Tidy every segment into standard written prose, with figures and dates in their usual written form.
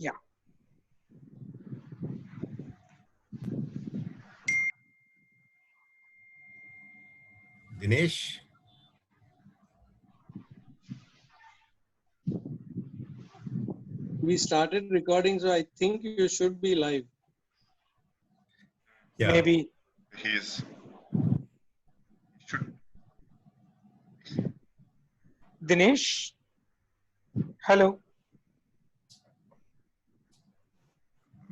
Yeah. Dinesh? We started recording, so I think you should be live. Yeah. Maybe. Dinesh? Hello?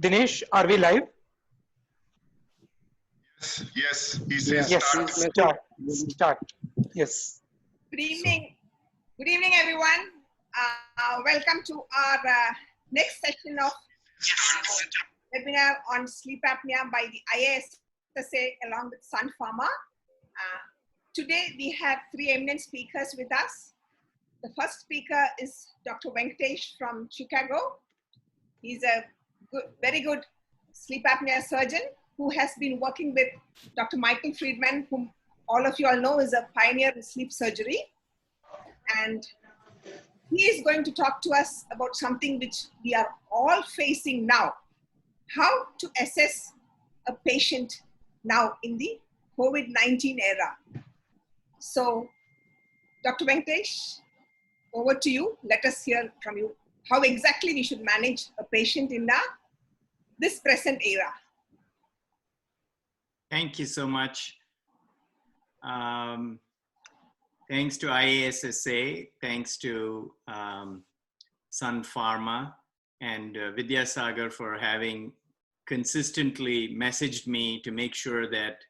Dinesh, are we live? Yes, he says Yes, start. start. Yes. Good evening. Good evening, everyone. Welcome to our next session of webinar on sleep apnea by the Iassa along with Sun Pharma. Today, we have three eminent speakers with us. The first speaker is Dr. Venkatesh from Chicago. He's a very good sleep apnea surgeon who has been working with Dr. Michael Friedman, whom all of you all know is a pioneer in sleep surgery. And he is going to talk to us about something which we are all facing now. How to assess a patient now in the COVID-19 era. So, Dr. Venkatesh, over to you. Let us hear from you how exactly we should manage a patient in this present era. Thank you so much. Thanks to IASSA, thanks to Sun Pharma and Vidyasagar for having consistently messaged me to make sure that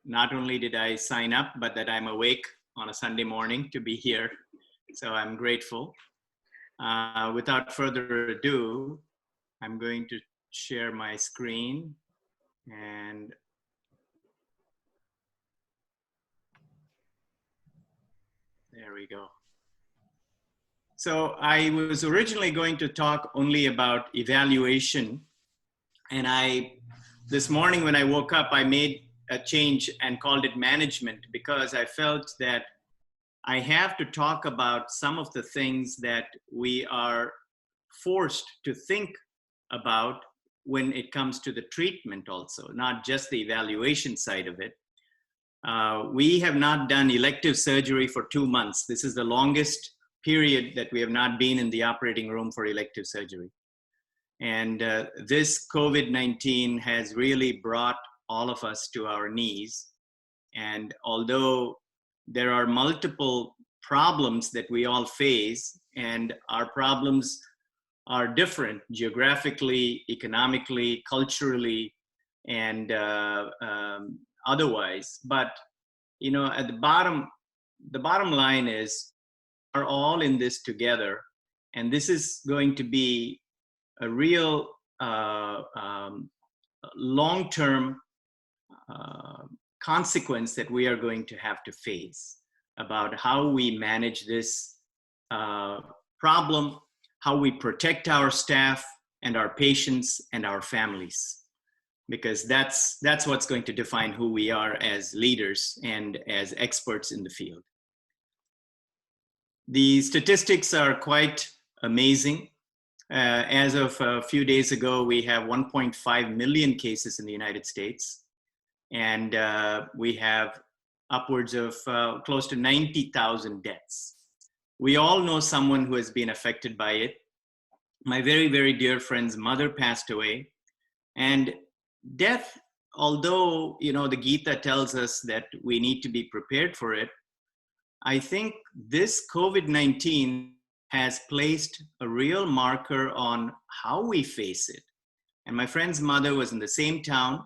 not only did I sign up, but that I'm awake on a Sunday morning to be here. So I'm grateful. Without further ado, I'm going to share my screen and there we go. So I was originally going to talk only about evaluation. And this morning when I woke up, I made a change and called it management because I felt that I have to talk about some of the things that we are forced to think about when it comes to the treatment also, not just the evaluation side of it. We have not done elective surgery for 2 months. This is the longest period that we have not been in the operating room for elective surgery. And this COVID-19 has really brought all of us to our knees. And although there are multiple problems that we all face, and our problems are different geographically, economically, culturally, and otherwise. But, you know, at the bottom line is we're all in this together. And this is going to be a real long-term consequence that we are going to have to face about how we manage this problem, how we protect our staff and our patients and our families, because that's what's going to define who we are as leaders and as experts in the field. The statistics are quite amazing. As of a few days ago, we have 1.5 million cases in the United States. And we have upwards of close to 90,000 deaths. We all know someone who has been affected by it. My very, very dear friend's mother passed away. And death, although, you know, the Gita tells us that we need to be prepared for it, I think this COVID-19 has placed a real marker on how we face it. And my friend's mother was in the same town.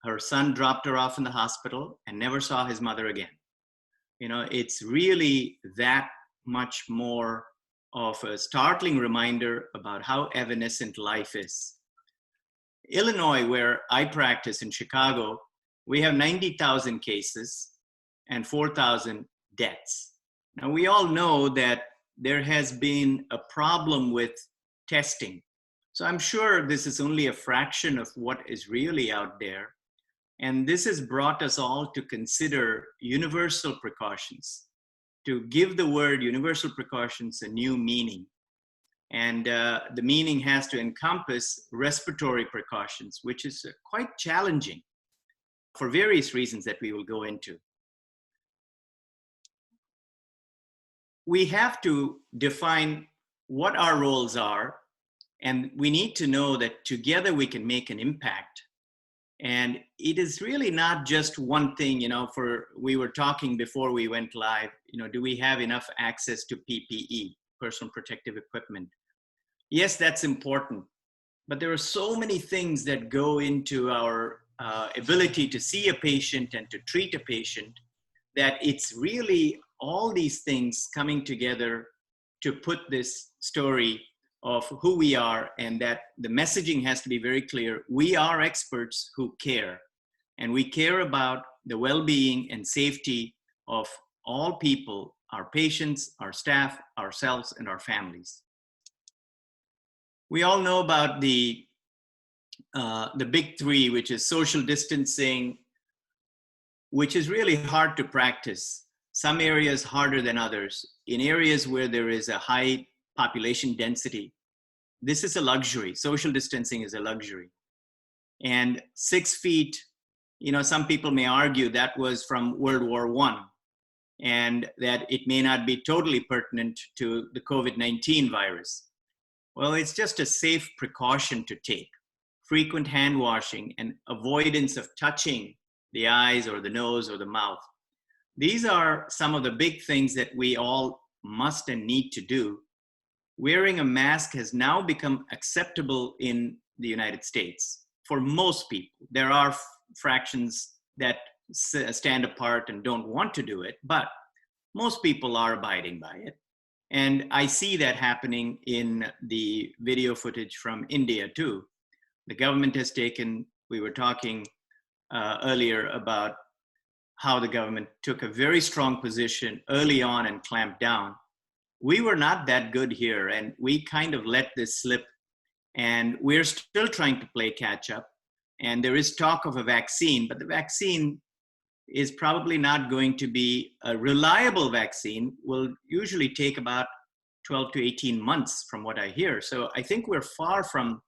Her son dropped her off in the hospital and never saw his mother again. You know, it's really that much more of a startling reminder about how evanescent life is. Illinois, where I practice in Chicago, we have 90,000 cases and 4,000 deaths. Now, we all know that there has been a problem with testing. So I'm sure this is only a fraction of what is really out there. And this has brought us all to consider universal precautions, to give the word universal precautions a new meaning. And the meaning has to encompass respiratory precautions, which is quite challenging for various reasons that we will go into. We have to define what our roles are, and we need to know that together we can make an impact. And it is really not just one thing, we were talking before we went live, do we have enough access to PPE, personal protective equipment? Yes, that's important, but there are so many things that go into our ability to see a patient and to treat a patient that it's really all these things coming together to put this story of who we are, and that the messaging has to be very clear. We are experts who care, and we care about the well-being and safety of all people, our patients, our staff, ourselves, and our families. We all know about the big three, which is social distancing, which is really hard to practice. Some areas harder than others. In areas where there is a high population density, this is a luxury. Social distancing is a luxury. And 6 feet, some people may argue that was from World War I, and that it may not be totally pertinent to the COVID-19 virus. Well, it's just a safe precaution to take. Frequent hand washing and avoidance of touching the eyes or the nose or the mouth. These are some of the big things that we all must and need to do. Wearing a mask has now become acceptable in the United States for most people. There are fractions that stand apart and don't want to do it, but most people are abiding by it. And I see that happening in the video footage from India too. The government has taken, we were talking earlier about how the government took a very strong position early on and clamped down. We were not that good here, and we kind of let this slip, and we're still trying to play catch up. And there is talk of a vaccine, but the vaccine is probably not going to be a reliable vaccine. Will usually take about 12 to 18 months from what I hear. So I think we're far from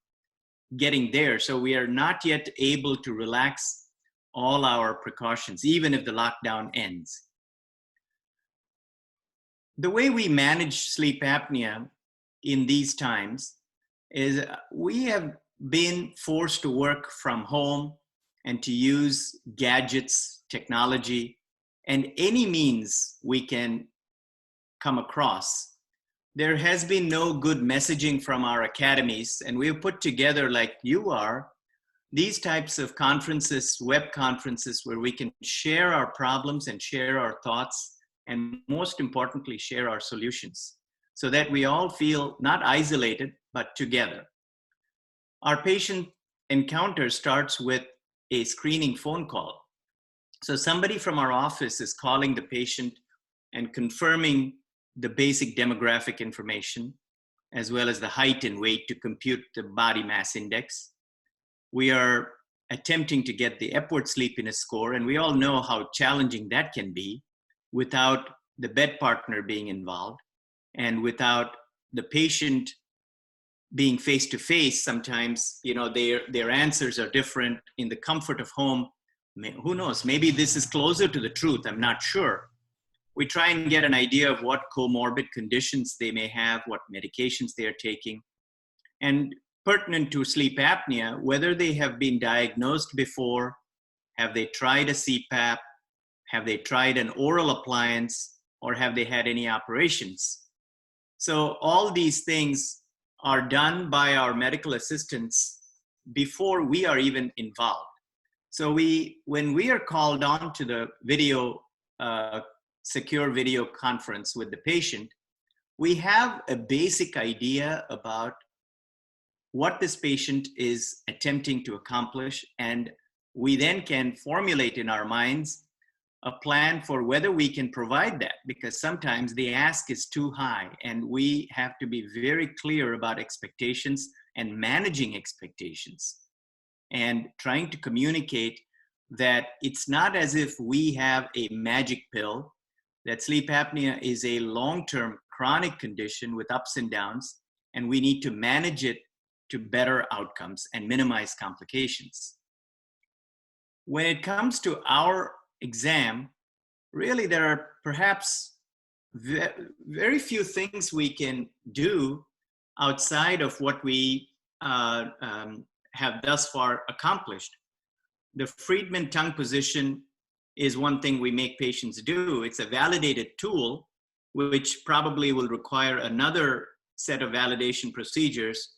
getting there. So we are not yet able to relax all our precautions, even if the lockdown ends. The way we manage sleep apnea in these times is we have been forced to work from home and to use gadgets, technology, and any means we can come across. There has been no good messaging from our academies, and we have put together, like you are, these types of conferences, web conferences, where we can share our problems and share our thoughts, and most importantly, share our solutions, so that we all feel not isolated, but together. Our patient encounter starts with a screening phone call. So somebody from our office is calling the patient and confirming the basic demographic information, as well as the height and weight to compute the body mass index. We are attempting to get the Epworth sleepiness score, and we all know how challenging that can be without the bed partner being involved and without the patient being face-to-face. Sometimes, their answers are different in the comfort of home. Who knows, maybe this is closer to the truth, I'm not sure. We try and get an idea of what comorbid conditions they may have, what medications they are taking, and pertinent to sleep apnea, whether they have been diagnosed before, have they tried a CPAP, have they tried an oral appliance, or have they had any operations. So all these things are done by our medical assistants before we are even involved. So when we are called on to the video, secure video conference with the patient, we have a basic idea about what this patient is attempting to accomplish, and we then can formulate in our minds a plan for whether we can provide that, because sometimes the ask is too high, and we have to be very clear about expectations and managing expectations and trying to communicate that it's not as if we have a magic pill, that sleep apnea is a long-term chronic condition with ups and downs, and we need to manage it to better outcomes and minimize complications. When it comes to our exam, really there are perhaps very few things we can do outside of what we have thus far accomplished. The Friedman tongue position is one thing we make patients do. It's a validated tool, which probably will require another set of validation procedures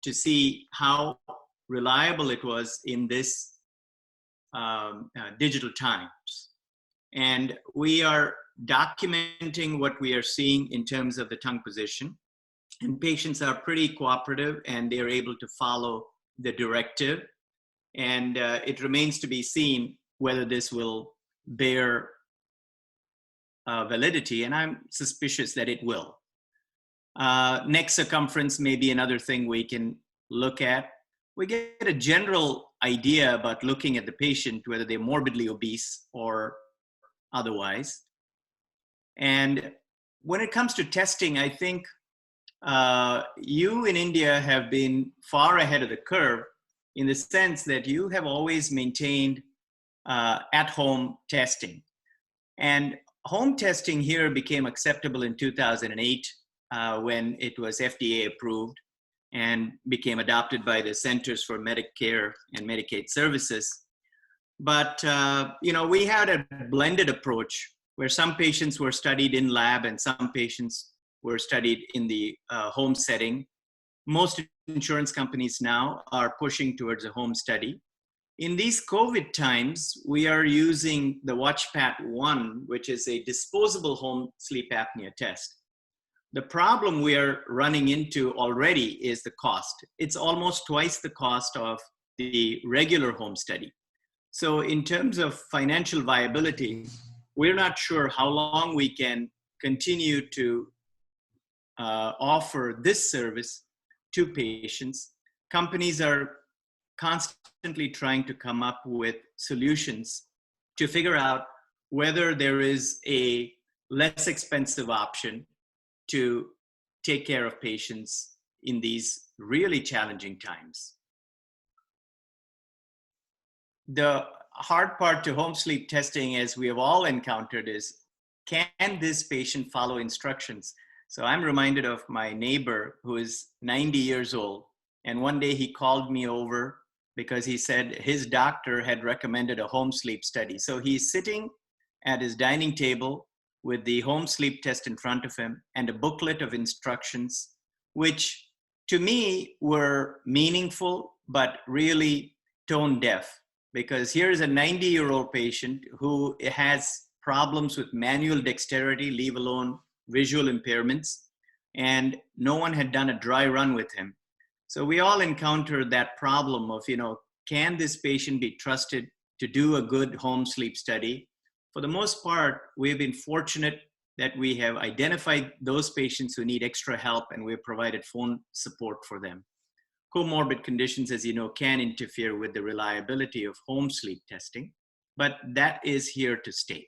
to see how reliable it was in this digital times. And we are documenting what we are seeing in terms of the tongue position. And patients are pretty cooperative and they're able to follow the directive. And it remains to be seen whether this will bear validity, and I'm suspicious that it will. Neck circumference may be another thing we can look at. We get a general idea about looking at the patient, whether they're morbidly obese or otherwise. And when it comes to testing, I think you in India have been far ahead of the curve in the sense that you have always maintained at-home testing. And home testing here became acceptable in 2008 when it was FDA approved and became adopted by the Centers for Medicare and Medicaid Services. But we had a blended approach where some patients were studied in lab and some patients were studied in the home setting. Most insurance companies now are pushing towards a home study. In these COVID times, we are using the WatchPat 1, which is a disposable home sleep apnea test. The problem we are running into already is the cost. It's almost twice the cost of the regular home study. So in terms of financial viability, we're not sure how long we can continue to offer this service to patients. Companies are constantly trying to come up with solutions to figure out whether there is a less expensive option to take care of patients in these really challenging times. The hard part to home sleep testing, as we have all encountered, is can this patient follow instructions? So I'm reminded of my neighbor who is 90 years old. And one day he called me over because he said his doctor had recommended a home sleep study. So he's sitting at his dining table with the home sleep test in front of him and a booklet of instructions, which to me were meaningful, but really tone deaf. Because here's a 90-year-old patient who has problems with manual dexterity, leave alone visual impairments, and no one had done a dry run with him. So we all encountered that problem of, can this patient be trusted to do a good home sleep study? For the most part, we've been fortunate that we have identified those patients who need extra help and we've provided phone support for them. Comorbid conditions, as you know, can interfere with the reliability of home sleep testing, but that is here to stay.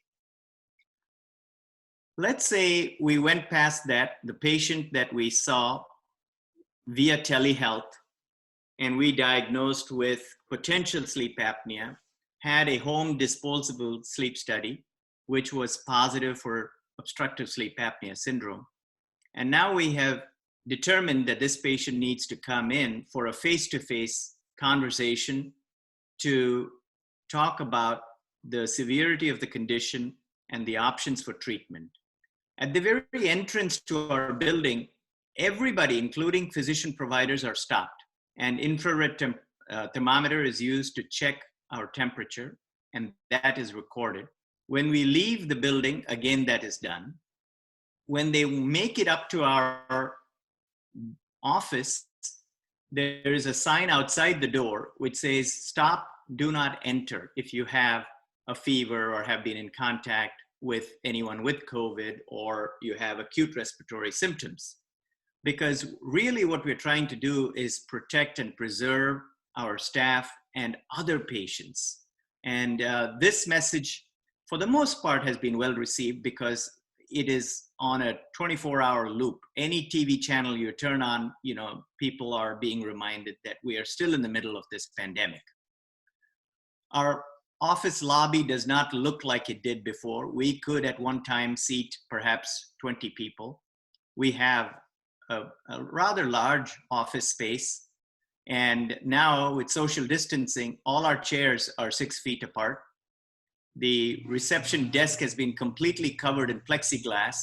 Let's say we went past that, the patient that we saw via telehealth and we diagnosed with potential sleep apnea, had a home disposable sleep study, which was positive for obstructive sleep apnea syndrome. And now we have determined that this patient needs to come in for a face-to-face conversation to talk about the severity of the condition and the options for treatment. At the very entrance to our building, everybody, including physician providers, are stopped. And infrared thermometer is used to check our temperature, and that is recorded. When we leave the building, again, that is done. When they make it up to our office, there is a sign outside the door which says, "Stop, do not enter," if you have a fever or have been in contact with anyone with COVID or you have acute respiratory symptoms. Because really what we're trying to do is protect and preserve our staff and other patients. And this message, for the most part, has been well received because it is on a 24-hour loop. Any TV channel you turn on, people are being reminded that we are still in the middle of this pandemic. Our office lobby does not look like it did before. We could at one time seat perhaps 20 people. We have a rather large office space. And now with social distancing, all our chairs are 6 feet apart. The reception desk has been completely covered in plexiglass.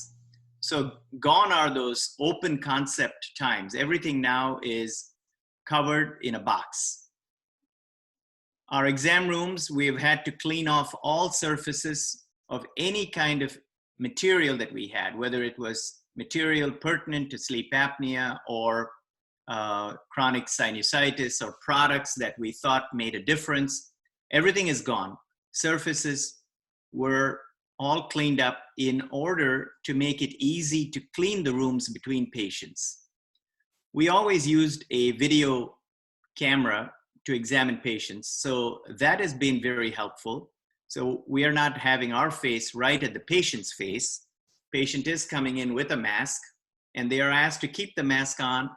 So gone are those open concept times. Everything now is covered in a box. Our exam rooms, we've had to clean off all surfaces of any kind of material that we had, whether it was material pertinent to sleep apnea or chronic sinusitis or products that we thought made a difference. Everything is gone. Surfaces were all cleaned up in order to make it easy to clean the rooms between patients. We always used a video camera to examine patients, so that has been very helpful. So we are not having our face right at the patient's face. Patient is coming in with a mask, and they are asked to keep the mask on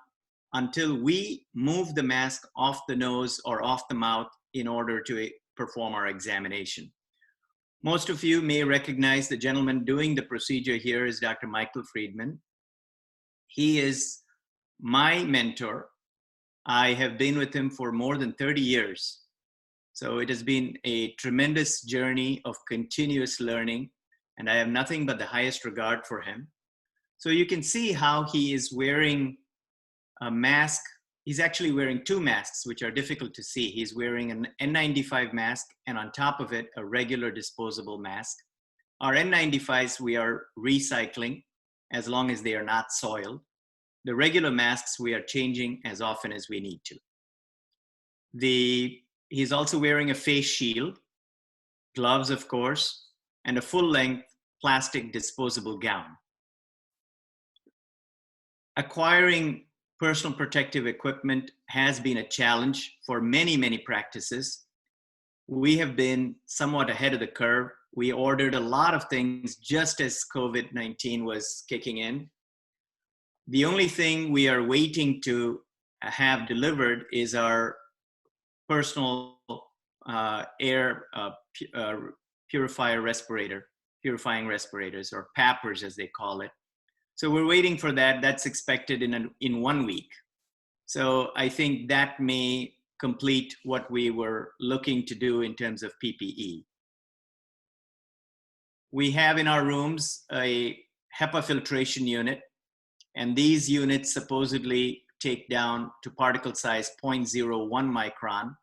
until we move the mask off the nose or off the mouth in order to perform our examination. Most of you may recognize the gentleman doing the procedure here is Dr. Michael Friedman. He is my mentor. I have been with him for more than 30 years. So it has been a tremendous journey of continuous learning, and I have nothing but the highest regard for him. So you can see how he is wearing a mask. He's actually wearing 2 masks, which are difficult to see. He's wearing an N95 mask, and on top of it, a regular disposable mask. Our N95s, we are recycling as long as they are not soiled. The regular masks, we are changing as often as we need to. He's also wearing a face shield, gloves, of course, and a full-length plastic disposable gown. Acquiring personal protective equipment has been a challenge for many, many practices. We have been somewhat ahead of the curve. We ordered a lot of things just as COVID-19 was kicking in. The only thing we are waiting to have delivered is our personal air purifying respirators, or PAPRs as they call it. So we're waiting for that. That's expected in 1 week. So I think that may complete what we were looking to do in terms of PPE. We have in our rooms a HEPA filtration unit, and these units supposedly take down to particle size 0.01 micron.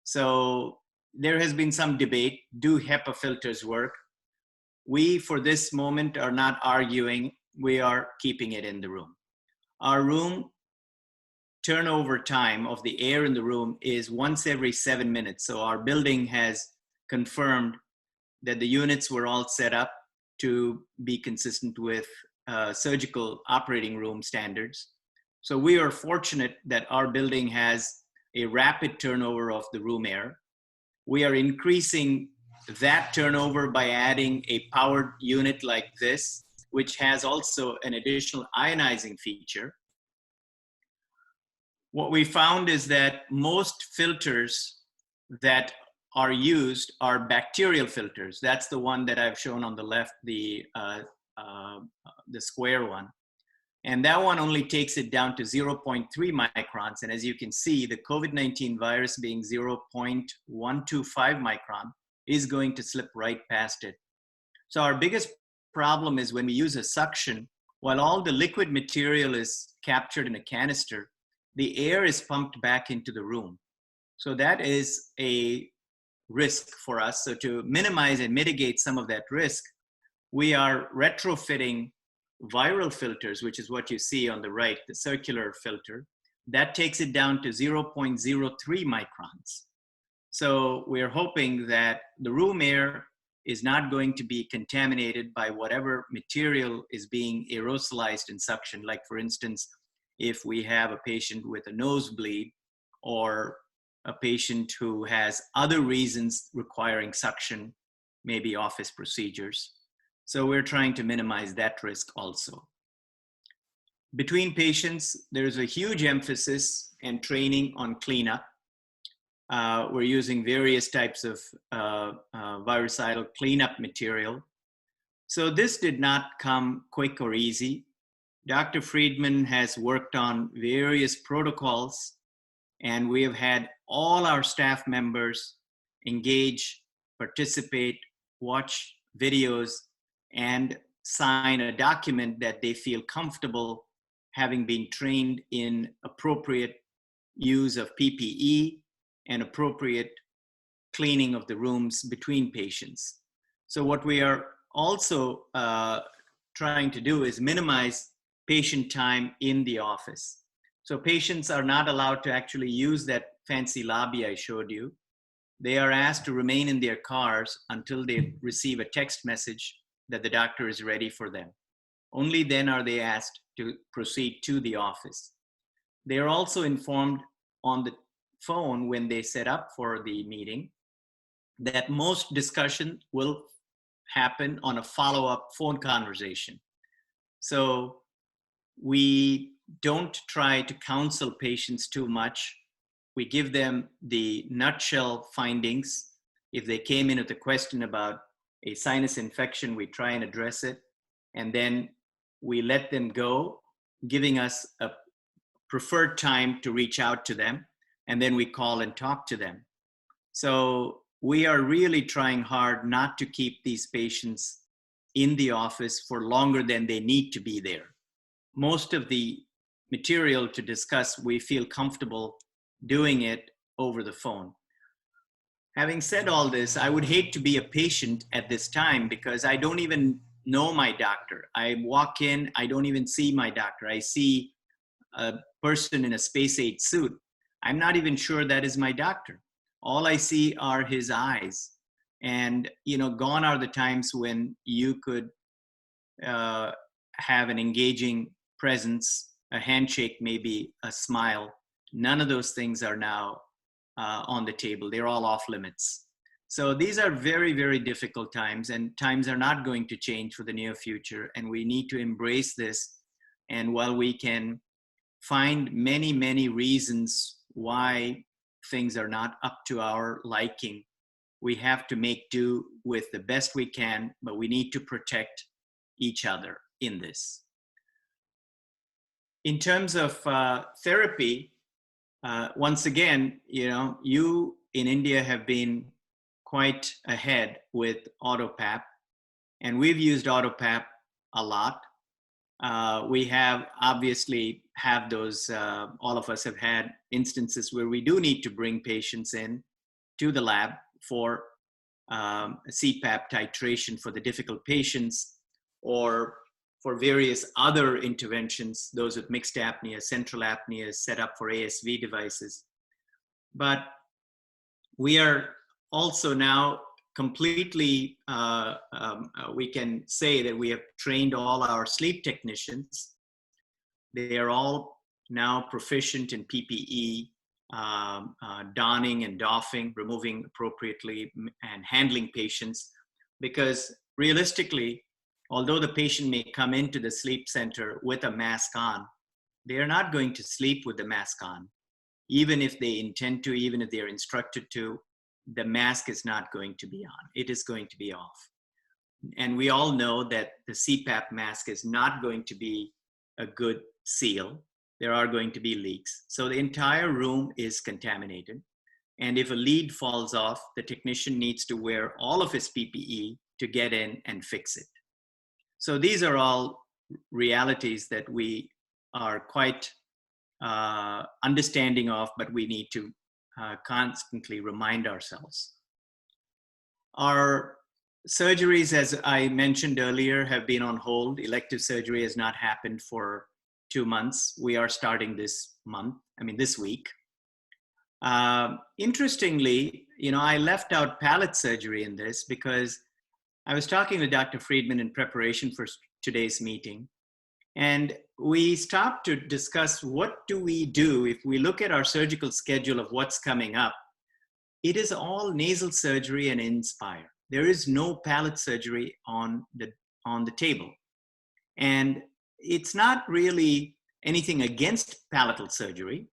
So there has been some debate, do HEPA filters work? We, for this moment, are not arguing. We are keeping it in the room. Our room turnover time of the air in the room is once every 7 minutes. So our building has confirmed that the units were all set up to be consistent with surgical operating room standards. So we are fortunate that our building has a rapid turnover of the room air. We are increasing that turnover by adding a powered unit like this, which has also an additional ionizing feature. What we found is that most filters that are used are bacterial filters. That's the one that I've shown on the left, the square one. And that one only takes it down to 0.3 microns. And as you can see, the COVID-19 virus being 0.125 micron is going to slip right past it. So our biggest problem is when we use a suction, while all the liquid material is captured in a canister, the air is pumped back into the room. So that is a risk for us. So to minimize and mitigate some of that risk, we are retrofitting viral filters, which is what you see on the right, the circular filter. That takes it down to 0.03 microns. So we're hoping that the room air is not going to be contaminated by whatever material is being aerosolized in suction. Like for instance, if we have a patient with a nosebleed or a patient who has other reasons requiring suction, maybe office procedures. So we're trying to minimize that risk also. Between patients, there's a huge emphasis and training on cleanup. We're using various types of virucidal cleanup material. So this did not come quick or easy. Dr. Friedman has worked on various protocols, and we have had all our staff members engage, participate, watch videos, and sign a document that they feel comfortable having been trained in appropriate use of PPE and appropriate cleaning of the rooms between patients. So what we are also trying to do is minimize patient time in the office. So patients are not allowed to actually use that fancy lobby I showed you. They are asked to remain in their cars until they receive a text message that the doctor is ready for them. Only then are they asked to proceed to the office. They are also informed on the phone when they set up for the meeting that most discussion will happen on a follow-up phone conversation. So we don't try to counsel patients too much. We give them the nutshell findings. If they came in with a question about a sinus infection, we try and address it. And then we let them go, giving us a preferred time to reach out to them. And then we call and talk to them. So we are really trying hard not to keep these patients in the office for longer than they need to be there. Most of the material to discuss, we feel comfortable doing it over the phone. Having said all this, I would hate to be a patient at this time because I don't even know my doctor. I walk in, I don't even see my doctor. I see a person in a space age suit. I'm not even sure that is my doctor. All I see are his eyes. And, you know, gone are the times when you could have an engaging presence, a handshake, maybe a smile. None of those things are now on the table. They're all off limits. So these are very, very difficult times, and times are not going to change for the near future. And we need to embrace this. And while we can find many, many reasons why things are not up to our liking, we have to make do with the best we can, but we need to protect each other in this. In terms of therapy, once again, you know, you in India have been quite ahead with AutoPAP, and we've used AutoPAP a lot. We have obviously have those, all of us have had instances where we do need to bring patients in to the lab for CPAP titration for the difficult patients, or for various other interventions, those with mixed apnea, central apnea set up for ASV devices. But we are also now completely, we can say that we have trained all our sleep technicians. They are all now proficient in PPE, donning and doffing, removing appropriately, and handling patients. Because realistically, although the patient may come into the sleep center with a mask on, they are not going to sleep with the mask on. Even if they intend to, even if they're instructed to, the mask is not going to be on. It is going to be off. And we all know that the CPAP mask is not going to be a good seal. There are going to be leaks. So the entire room is contaminated. And if a lead falls off, the technician needs to wear all of his PPE to get in and fix it. So these are all realities that we are quite understanding of, but we need to constantly remind ourselves. Our surgeries, as I mentioned earlier, have been on hold. Elective surgery has not happened for 2 months. We are starting this week. Interestingly, you know, I left out palate surgery in this because I was talking with Dr. Friedman in preparation for today's meeting, and we stopped to discuss what do we do if we look at our surgical schedule of what's coming up. It is all nasal surgery and Inspire. There is no palate surgery on the on the table. And it's not really anything against palatal surgery.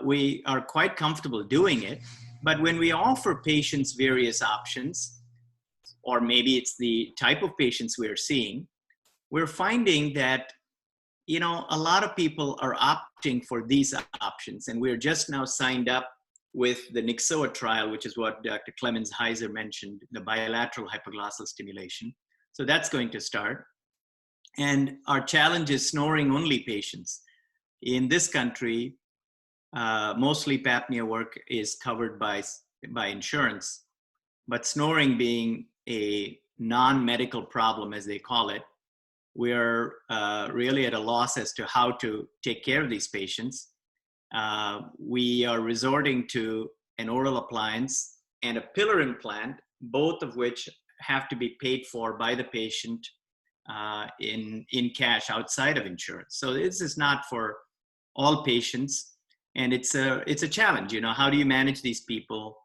We are quite comfortable doing it. But when we offer patients various options, or maybe it's the type of patients we're seeing, we're finding that, you know, a lot of people are opting for these options. And we're just now signed up with the Nyxoah trial, which is what Dr. Clemens Heiser mentioned, the bilateral hypoglossal stimulation. So that's going to start. And our challenge is snoring only patients. In this country, most sleep apnea work is covered by insurance, but snoring being a non-medical problem, as they call it, we're really at a loss as to how to take care of these patients. We are resorting to an oral appliance and a pillar implant, both of which have to be paid for by the patient in cash outside of insurance. So this is not for all patients, and it's a challenge. You know, how do you manage these people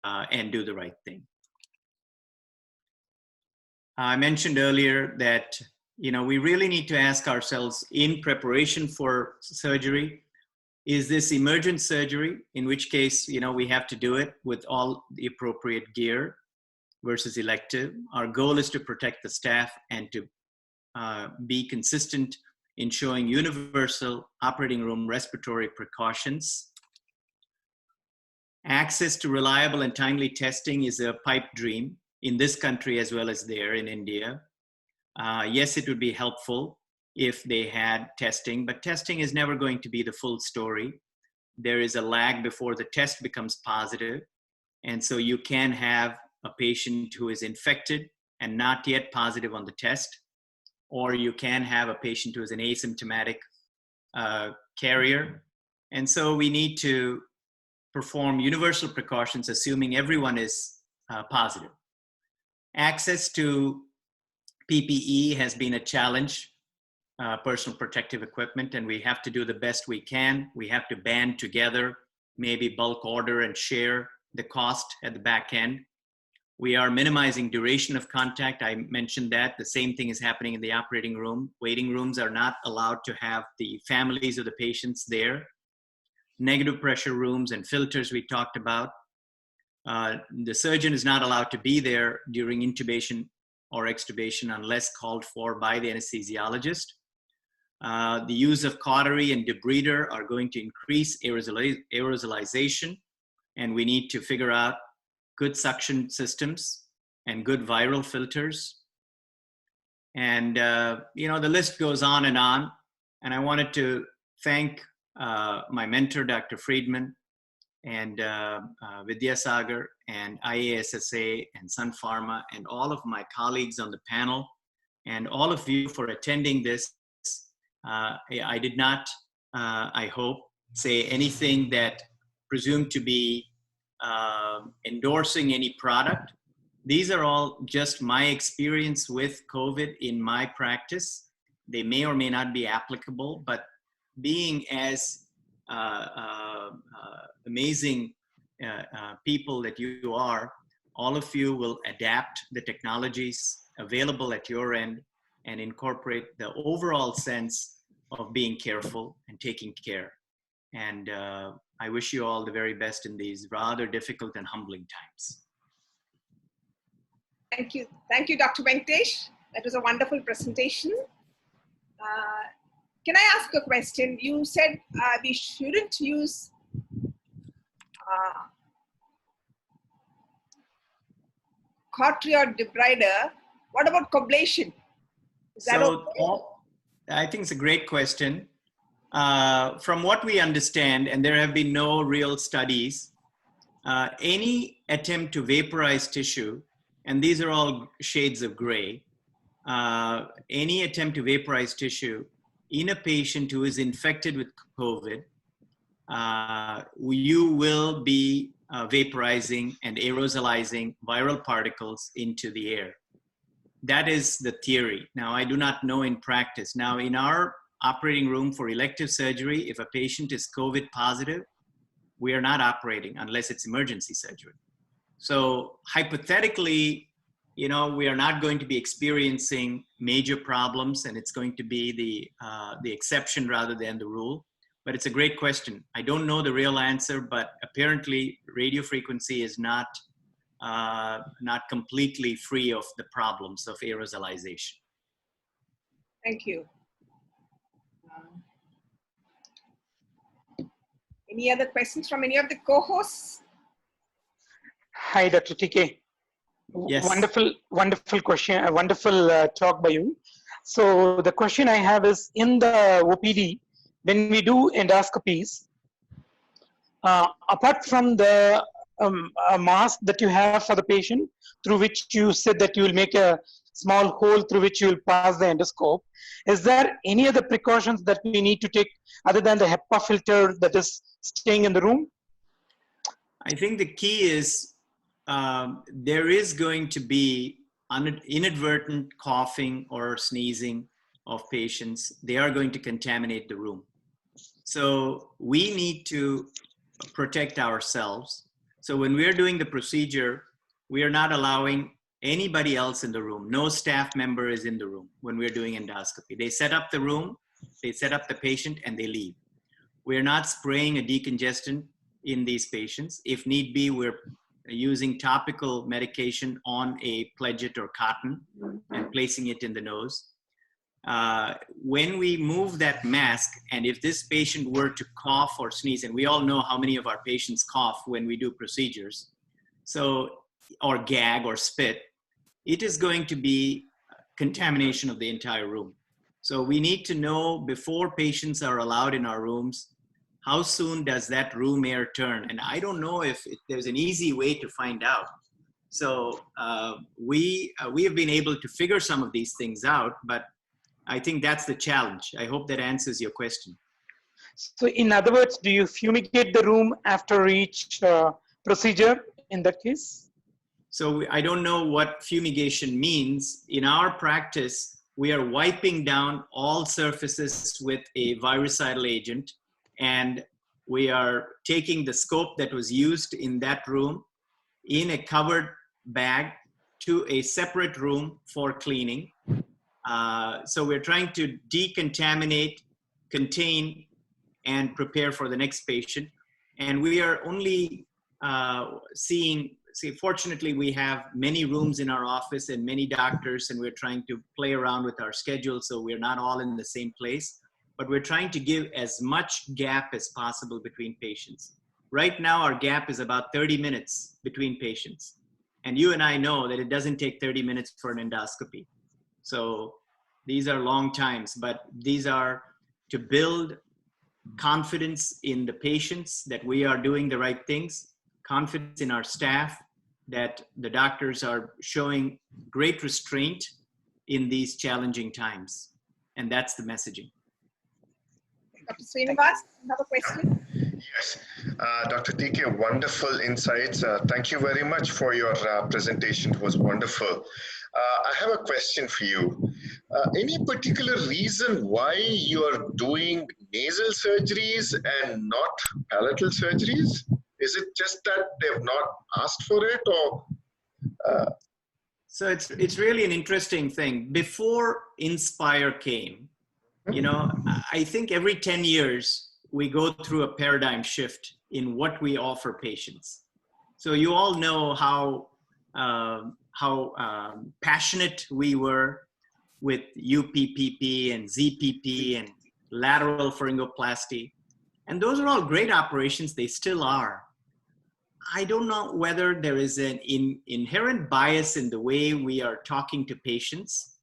and do the right thing? I mentioned earlier that, you know, we really need to ask ourselves in preparation for surgery, is this emergent surgery, in which case, you know, we have to do it with all the appropriate gear, versus elective. Our goal is to protect the staff and to be consistent in showing universal operating room respiratory precautions. Access to reliable and timely testing is a pipe dream in this country as well as there in India. Yes, it would be helpful if they had testing, but testing is never going to be the full story. There is a lag before the test becomes positive. And so you can have a patient who is infected and not yet positive on the test, or you can have a patient who is an asymptomatic carrier. And so we need to perform universal precautions, assuming everyone is positive. Access to PPE has been a challenge, personal protective equipment, and we have to do the best we can. We have to band together, maybe bulk order and share the cost at the back end. We are minimizing duration of contact. I mentioned that. The same thing is happening in the operating room. Waiting rooms are not allowed to have the families of the patients there. Negative pressure rooms and filters we talked about. The surgeon is not allowed to be there during intubation or extubation unless called for by the anesthesiologist. The use of cautery and debrider are going to increase aerosolization, and we need to figure out good suction systems and good viral filters. And, you know, the list goes on. And I wanted to thank my mentor, Dr. Friedman, and Vidyasagar, and IASSA, and Sun Pharma, and all of my colleagues on the panel, and all of you for attending this. I did not, I hope, say anything that presumed to be endorsing any product. These are all just my experience with COVID in my practice. They may or may not be applicable, but being as amazing people that you are, all of you will adapt the technologies available at your end and incorporate the overall sense of being careful and taking care. And I wish you all the very best in these rather difficult and humbling times. Thank you. Thank you, Dr. Venkatesh. That was a wonderful presentation. Can I ask a question? You said we shouldn't use cautery or debrider. What about coblation? Is that okay? I think it's a great question. From what we understand, and there have been no real studies, any attempt to vaporize tissue, and these are all shades of gray, any attempt to vaporize tissue in a patient who is infected with COVID, you will be vaporizing and aerosolizing viral particles into the air. That is the theory. Now, I do not know in practice. Now, in our operating room for elective surgery, if a patient is COVID positive, we are not operating unless it's emergency surgery. So hypothetically, we are not going to be experiencing major problems, and it's going to be the exception rather than the rule. But it's a great question. I don't know the real answer, but apparently radio frequency is not completely free of the problems of aerosolization. Thank you. Any other questions from any of the co-hosts? Hi, Dr. TK. Yes. Wonderful question, a wonderful talk by you. So the question I have is, in the OPD, when we do endoscopies, apart from the mask that you have for the patient, through which you said that you will make a small hole through which you will pass the endoscope, is there any other precautions that we need to take other than the HEPA filter that is staying in the room? I think the key is there is going to be inadvertent coughing or sneezing of patients. They are going to contaminate the room. So we need to protect ourselves. So when we're doing the procedure, we are not allowing anybody else in the room. No staff member is in the room when we're doing endoscopy. They set up the room, they set up the patient, and they leave. We're not spraying a decongestant in these patients. If need be, we're using topical medication on a pledget or cotton and placing it in the nose. When we move that mask, and if this patient were to cough or sneeze, and we all know how many of our patients cough when we do procedures, or gag or spit, it is going to be contamination of the entire room. So we need to know before patients are allowed in our rooms, how soon does that room air turn? And I don't know if there's an easy way to find out. So we have been able to figure some of these things out, but I think that's the challenge. I hope that answers your question. So in other words, do you fumigate the room after each procedure in that case? So I don't know what fumigation means. In our practice, we are wiping down all surfaces with a virucidal agent, and we are taking the scope that was used in that room in a covered bag to a separate room for cleaning. So we're trying to decontaminate, contain, and prepare for the next patient. And we are only fortunately, we have many rooms in our office and many doctors, and we're trying to play around with our schedule so we're not all in the same place. But we're trying to give as much gap as possible between patients. Right now, our gap is about 30 minutes between patients. And you and I know that it doesn't take 30 minutes for an endoscopy. So these are long times, but these are to build confidence in the patients that we are doing the right things, confidence in our staff, that the doctors are showing great restraint in these challenging times. And that's the messaging. Dr. Srinivas, another question? Yes, Dr. TK, wonderful insights. Thank you very much for your presentation. It was wonderful. I have a question for you. Any particular reason why you are doing nasal surgeries and not palatal surgeries? Is it just that they've not asked for it, or? So it's really an interesting thing. Before Inspire came, I think every 10 years, we go through a paradigm shift in what we offer patients. So you all know how passionate we were with UPPP and ZPP and lateral pharyngoplasty. And those are all great operations. They still are. I don't know whether there is an inherent bias in the way we are talking to patients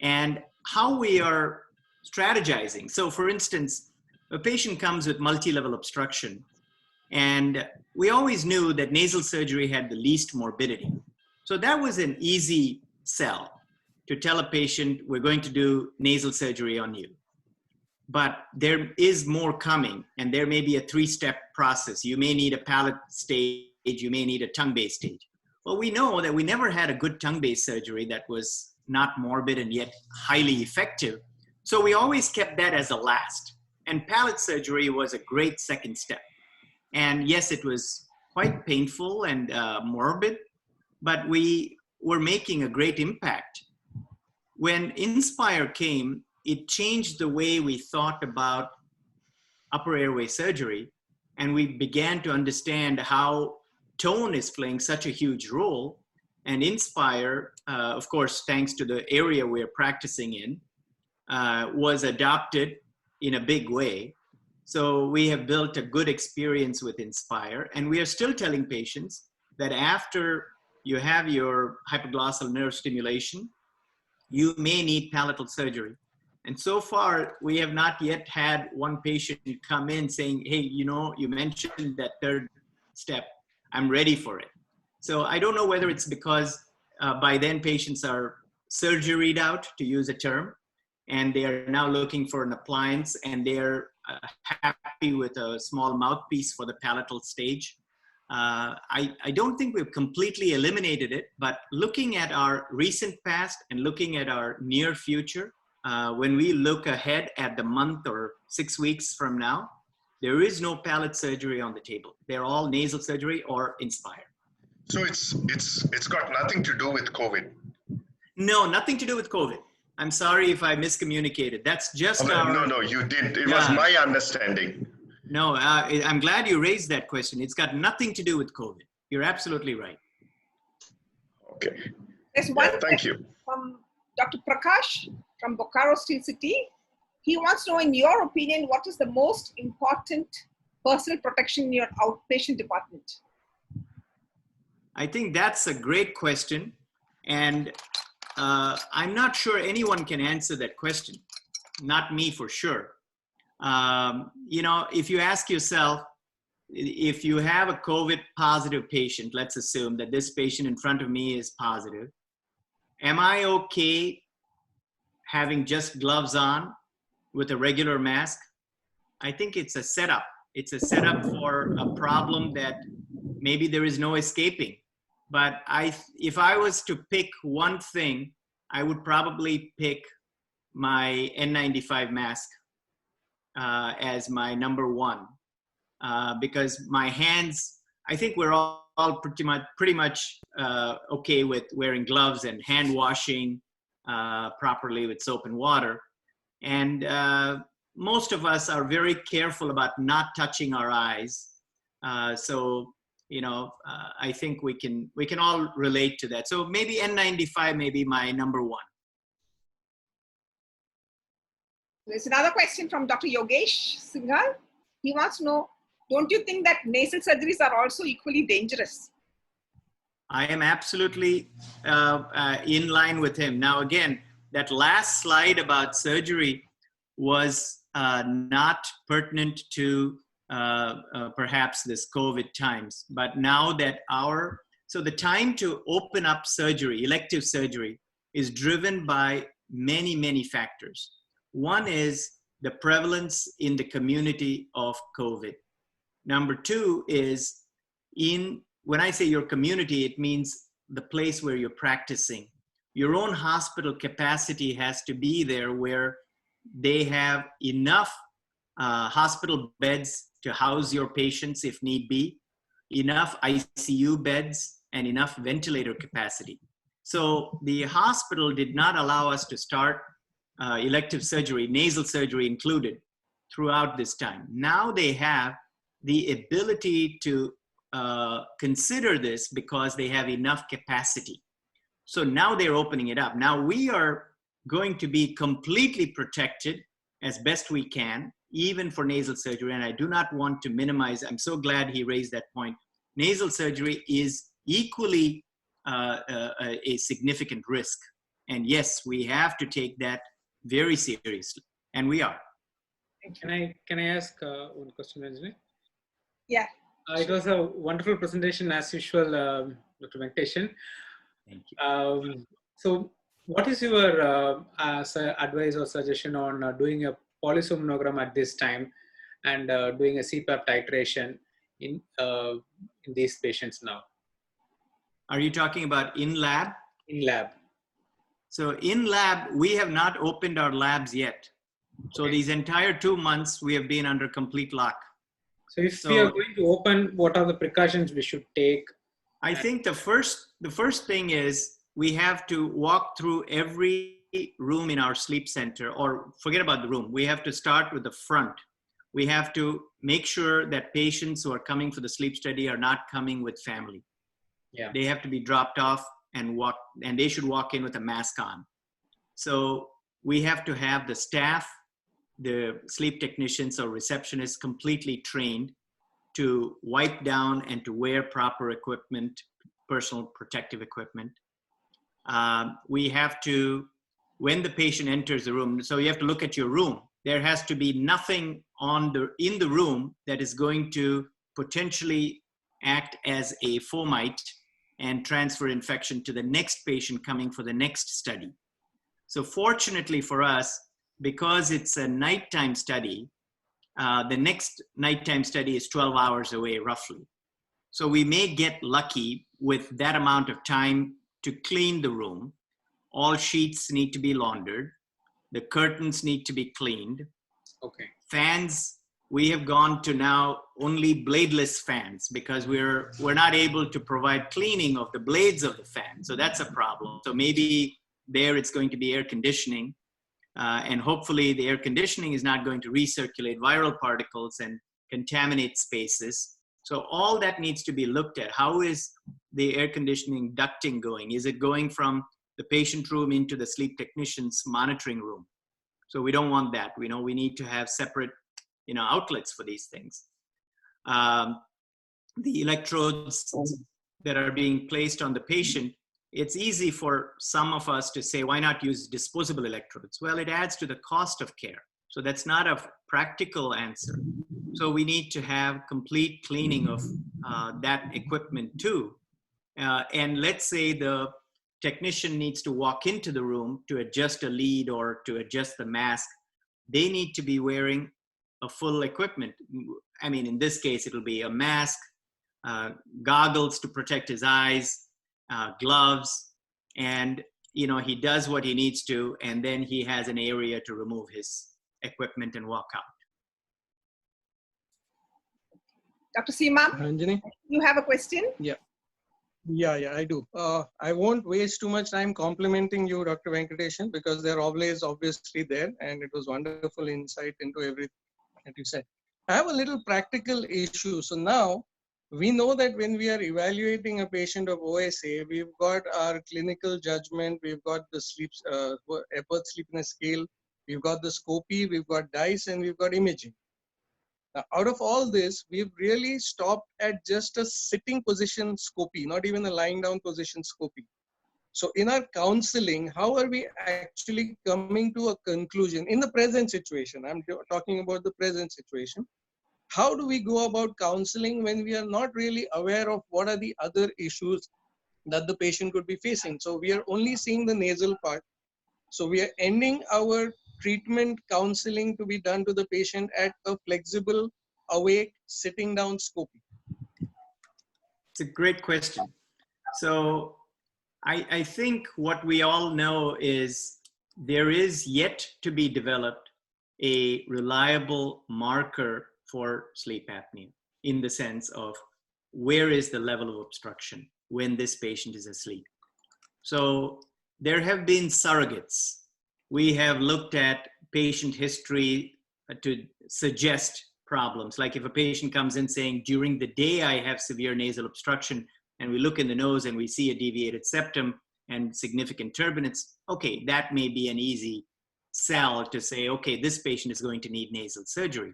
and how we are strategizing. So for instance, a patient comes with multi-level obstruction, and we always knew that nasal surgery had the least morbidity. So that was an easy sell to tell a patient, we're going to do nasal surgery on you. But there is more coming, and there may be a 3-step process. You may need a palate stage, you may need a tongue-based stage. Well, we know that we never had a good tongue-based surgery that was not morbid and yet highly effective. So we always kept that as a last. And palate surgery was a great second step. And yes, it was quite painful and morbid, but we were making a great impact. When Inspire came, it changed the way we thought about upper airway surgery, and we began to understand how tone is playing such a huge role. And Inspire, of course, thanks to the area we're practicing in, was adopted in a big way. So we have built a good experience with Inspire, and we are still telling patients that after you have your hypoglossal nerve stimulation, you may need palatal surgery. And so far, we have not yet had one patient come in saying, hey, you know, you mentioned that third step, I'm ready for it. So I don't know whether it's because by then patients are surgeried out, to use a term, and they are now looking for an appliance, and they're happy with a small mouthpiece for the palatal stage. I don't think we've completely eliminated it, but looking at our recent past and looking at our near future, when we look ahead at the month or 6 weeks from now, there is no palate surgery on the table. They're all nasal surgery or Inspire. So it's got nothing to do with COVID. No, nothing to do with COVID. I'm sorry if I miscommunicated. That's just No, you didn't. It was my understanding. No, I'm glad you raised that question. It's got nothing to do with COVID. You're absolutely right. Okay. There's one thank you. From Dr. Prakash from Bokaro Steel City. He wants to know, in your opinion, what is the most important personal protection in your outpatient department? I think that's a great question. And I'm not sure anyone can answer that question. Not me for sure. You know, if you ask yourself, if you have a COVID positive patient, let's assume that this patient in front of me is positive. Am I okay having just gloves on with a regular mask? I think it's a setup. It's a setup for a problem that maybe there is no escaping. But if I was to pick one thing, I would probably pick my N95 mask as my number one, because my hands, I think we're all pretty much okay with wearing gloves and hand washing properly with soap and water. And most of us are very careful about not touching our eyes. So, you know, I think we can all relate to that. So maybe N95 may be my number one. There's another question from Dr. Yogesh Singhal. He wants to know, don't you think that nasal surgeries are also equally dangerous? I am absolutely in line with him. Now, again, that last slide about surgery was not pertinent to perhaps this COVID times. But now that so the time to open up surgery, elective surgery, is driven by many, many factors. One is the prevalence in the community of COVID. Number two is when I say your community, it means the place where you're practicing. Your own hospital capacity has to be there where they have enough hospital beds to house your patients if need be, enough ICU beds, and enough ventilator capacity. So the hospital did not allow us to start elective surgery, nasal surgery included, throughout this time. Now they have the ability to consider this because they have enough capacity. So now they're opening it up. Now we are going to be completely protected as best we can, even for nasal surgery. And I do not want to minimize, I'm so glad he raised that point. Nasal surgery is equally a significant risk. And yes, we have to take that very seriously, and we are. Can I ask one question, Rajni? Yeah. It was a wonderful presentation as usual, Dr. Venkateshan. Thank you. So what is your advice or suggestion on doing a polysomnogram at this time and doing a CPAP titration in these patients now? Are you talking about in lab? In lab. So in lab, we have not opened our labs yet. So Okay. these entire 2 months, we have been under complete lock. So if we are going to open, what are the precautions we should take? I think the first thing is we have to walk through every room in our sleep center, or forget about the room. We have to start with the front. We have to make sure that patients who are coming for the sleep study are not coming with family. Yeah. They have to be dropped off and they should walk in with a mask on. So we have to have the staff, the sleep technicians or receptionists completely trained to wipe down and to wear proper equipment, personal protective equipment. We have to, when the patient enters the room, so you have to look at your room. There has to be nothing in the room that is going to potentially act as a fomite and transfer infection to the next patient coming for the next study. So fortunately for us, because it's a nighttime study, the next nighttime study is 12 hours away roughly. So we may get lucky with that amount of time to clean the room. All sheets need to be laundered. The curtains need to be cleaned. Okay. Fans, we have gone to now only bladeless fans because we're not able to provide cleaning of the blades of the fan. So that's a problem. So maybe there it's going to be air conditioning. And hopefully the air conditioning is not going to recirculate viral particles and contaminate spaces. So all that needs to be looked at. How is the air conditioning ducting going? Is it going from the patient room into the sleep technician's monitoring room? So we don't want that. We know we need to have separate, outlets for these things. The electrodes that are being placed on the patient, it's easy for some of us to say, why not use disposable electrodes? Well, it adds to the cost of care. So that's not a practical answer. So we need to have complete cleaning of that equipment too. And let's say the technician needs to walk into the room to adjust a lead or to adjust the mask. They need to be wearing a full equipment. I mean, in this case, it'll be a mask, goggles to protect his eyes, gloves, and he does what he needs to, and then he has an area to remove his equipment and walk out. Dr. Seema, Anjani? you have a question? Yeah, I do. I won't waste too much time complimenting you, Dr. Venkatesan, because they're always obviously there, and it was wonderful insight into everything that you said. I have a little practical issue. So now we know that when we are evaluating a patient of OSA, we've got our clinical judgment, we've got the Epworth sleepiness scale, we've got the Scopy, we've got DICE, and we've got imaging. Now, out of all this, we've really stopped at just a sitting position Scopy, not even a lying down position Scopy. So in our counseling, how are we actually coming to a conclusion in the present situation? I'm talking about the present situation. How do we go about counseling when we are not really aware of what are the other issues that the patient could be facing? So we are only seeing the nasal part. So we are ending our treatment counseling to be done to the patient at a flexible, awake, sitting down Scopy. It's a great question. So I think what we all know is there is yet to be developed a reliable marker for sleep apnea in the sense of where is the level of obstruction when this patient is asleep. So there have been surrogates. We have looked at patient history to suggest problems. Like if a patient comes in saying, during the day I have severe nasal obstruction, and we look in the nose and we see a deviated septum and significant turbinates, okay, that may be an easy sell to say, okay, this patient is going to need nasal surgery.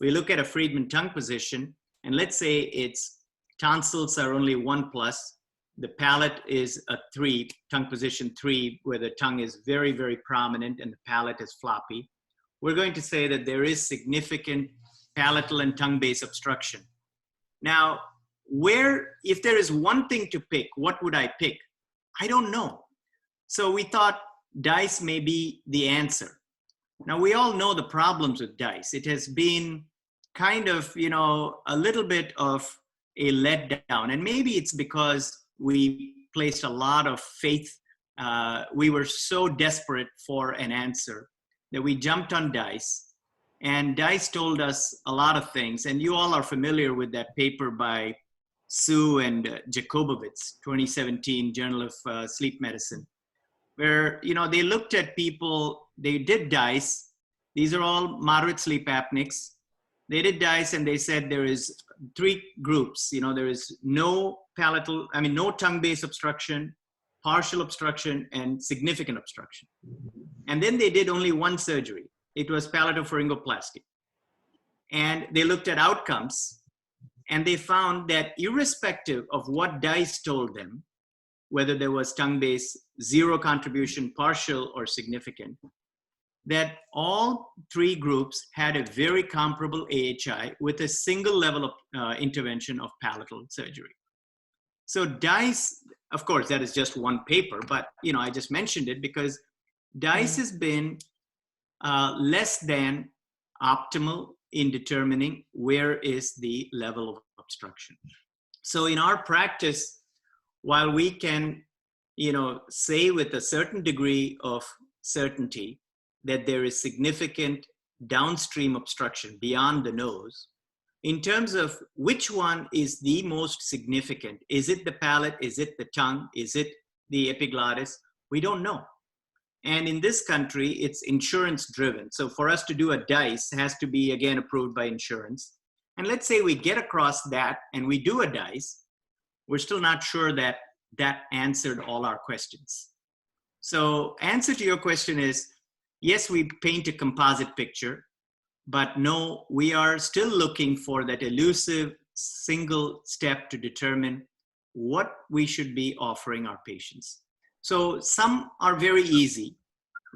We look at a Friedman tongue position, and let's say its tonsils are only 1+, the palate is a 3, tongue position 3, where the tongue is very, very prominent and the palate is floppy. We're going to say that there is significant palatal and tongue base obstruction. Now, if there is one thing to pick, what would I pick? I don't know. So we thought DICE may be the answer. Now, we all know the problems with DICE. It has been kind of, a little bit of a letdown. And maybe it's because we placed a lot of faith. We were so desperate for an answer that we jumped on DICE. And DICE told us a lot of things. And you all are familiar with that paper by Su and Jacobowitz, 2017 Journal of Sleep Medicine, where, you know, they looked at people, they did DICE. These are all moderate sleep apneics. They did DICE and they said there is 3 groups. You know, there is no no tongue-based obstruction, partial obstruction, and significant obstruction. And then they did only one surgery. It was palatopharyngoplasty. And they looked at outcomes, and they found that irrespective of what DICE told them, whether there was tongue-based, zero contribution, partial, or significant, that all 3 groups had a very comparable AHI with a single level of intervention of palatal surgery. So DICE, of course, that is just one paper, but, you know, I just mentioned it because DICE has been less than optimal in determining where is the level of obstruction. So in our practice, while we can, you know, say with a certain degree of certainty that there is significant downstream obstruction beyond the nose, in terms of which one is the most significant, is it the palate, is it the tongue, is it the epiglottis? We don't know. And in this country, it's insurance driven. So for us to do a DICE, it has to be, again, approved by insurance. And let's say we get across that and we do a DICE, we're still not sure that that answered all our questions. So answer to your question is, yes, we paint a composite picture, but no, we are still looking for that elusive single step to determine what we should be offering our patients. So some are very easy.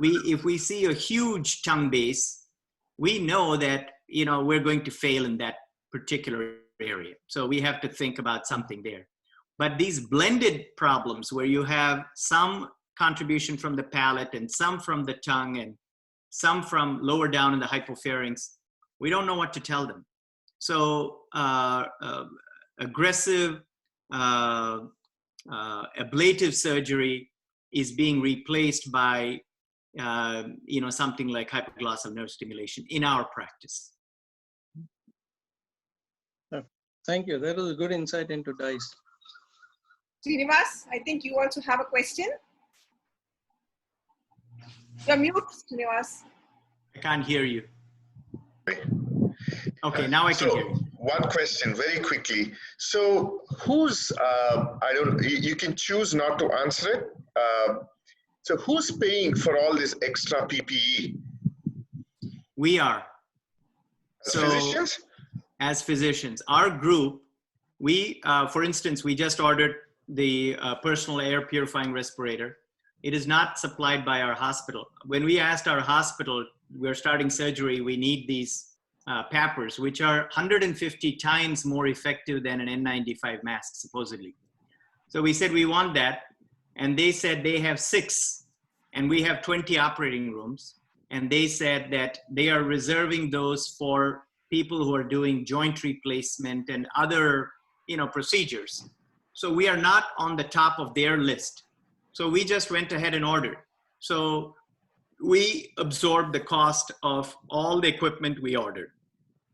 If we see a huge tongue base, we know that, you know, we're going to fail in that particular area. So we have to think about something there. But these blended problems where you have some contribution from the palate and some from the tongue and some from lower down in the hypopharynx, we don't know what to tell them. So aggressive ablative surgery is being replaced by you know, something like hypoglossal nerve stimulation in our practice. Thank you. That was a good insight into DICE. Srinivas, I think you also have a question. You're mute, Srinivas. I can't hear you. Okay, now I can hear you. One question very quickly. So who's, you can choose not to answer it. So who's paying for all this extra PPE? We are. As physicians? As physicians. Our group, we, for instance, we just ordered the personal air purifying respirator. It is not supplied by our hospital. When we asked our hospital, we're starting surgery, we need these PAPRs, which are 150 times more effective than an N95 mask, supposedly. So we said we want that, and they said they have 6, and we have 20 operating rooms, and they said that they are reserving those for people who are doing joint replacement and other, you know, procedures. So we are not on the top of their list. So we just went ahead and ordered. So we absorbed the cost of all the equipment we ordered.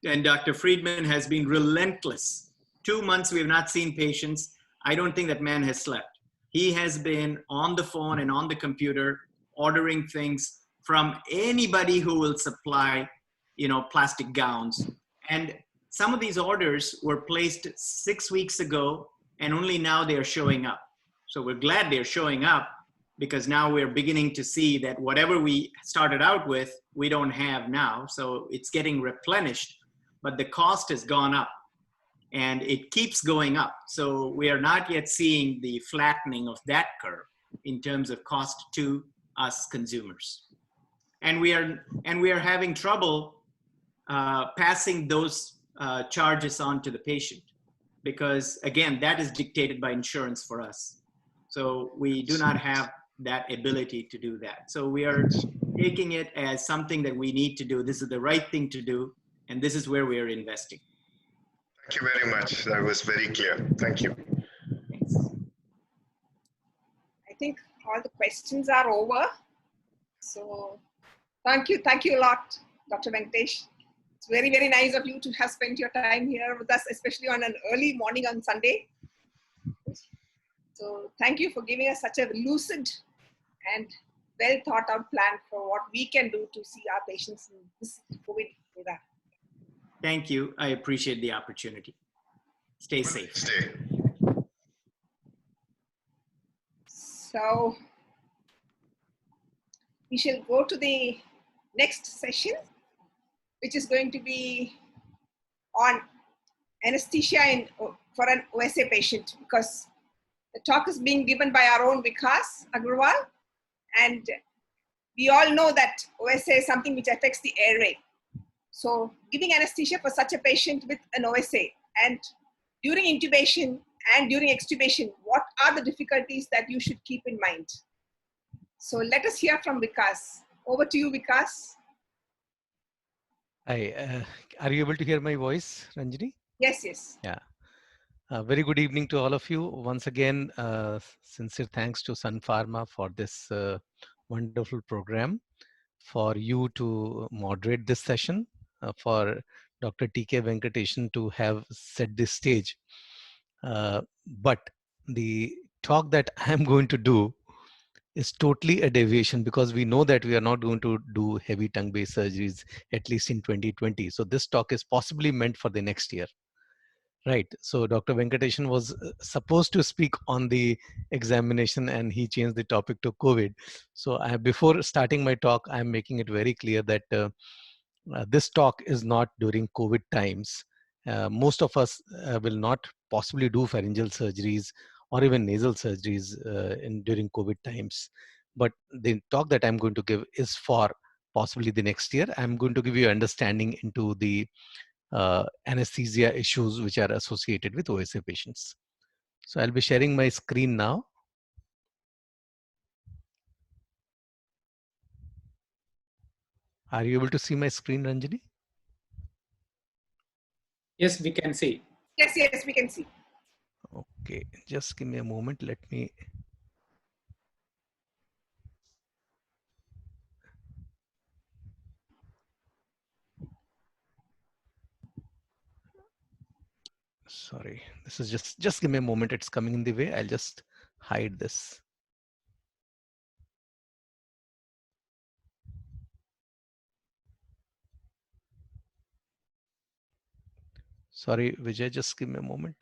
And Dr. Friedman has been relentless. 2 months we have not seen patients. I don't think that man has slept. He has been on the phone and on the computer ordering things from anybody who will supply, you know, plastic gowns. And some of these orders were placed 6 weeks ago, and only now they are showing up. So we're glad they're showing up, because now we're beginning to see that whatever we started out with, we don't have now. So it's getting replenished, but the cost has gone up and it keeps going up. So we are not yet seeing the flattening of that curve in terms of cost to us consumers. And we are having trouble passing those charges on to the patient, because again, that is dictated by insurance for us. So we do not have that ability to do that. So we are taking it as something that we need to do. This is the right thing to do, and this is where we are investing. Thank you very much. That was very clear. Thank you. Thanks. I think all the questions are over. So thank you a lot, Dr. Venkatesh. It's very, very nice of you to have spent your time here with us, especially on an early morning on Sunday. So thank you for giving us such a lucid and well thought out plan for what we can do to see our patients in this COVID era. Thank you. I appreciate the opportunity. Stay safe. Stay. So we shall go to the next session, which is going to be on anesthesia for an OSA patient, because the talk is being given by our own Vikas Agrawal, and we all know that OSA is something which affects the airway. So giving anesthesia for such a patient with an OSA, and during intubation and during extubation, what are the difficulties that you should keep in mind? So let us hear from Vikas. Over to you, Vikas. Hi, are you able to hear my voice, Ranjini? Yes, yes. Yeah. Very good evening to all of you. Once again, sincere thanks to Sun Pharma for this wonderful program, for you to moderate this session, for Dr. T.K. Venkatesan to have set this stage. But the talk that I'm going to do is totally a deviation, because we know that we are not going to do heavy tongue-based surgeries, at least in 2020. So this talk is possibly meant for the next year. Right. So Dr. Venkatesan was supposed to speak on the examination, and he changed the topic to COVID. So before starting my talk, I'm making it very clear that this talk is not during COVID times. Most of us will not possibly do pharyngeal surgeries or even nasal surgeries during COVID times. But the talk that I'm going to give is for possibly the next year. I'm going to give you understanding into the anesthesia issues which are associated with OSA patients. So I'll be sharing my screen now. Are you able to see my screen, Ranjini? Yes, we can see. Yes, yes, we can see. Okay, just give me a moment. Let me. Sorry, this is just give me a moment. It's coming in the way. I'll just hide this. Sorry, Vijay, just give me a moment.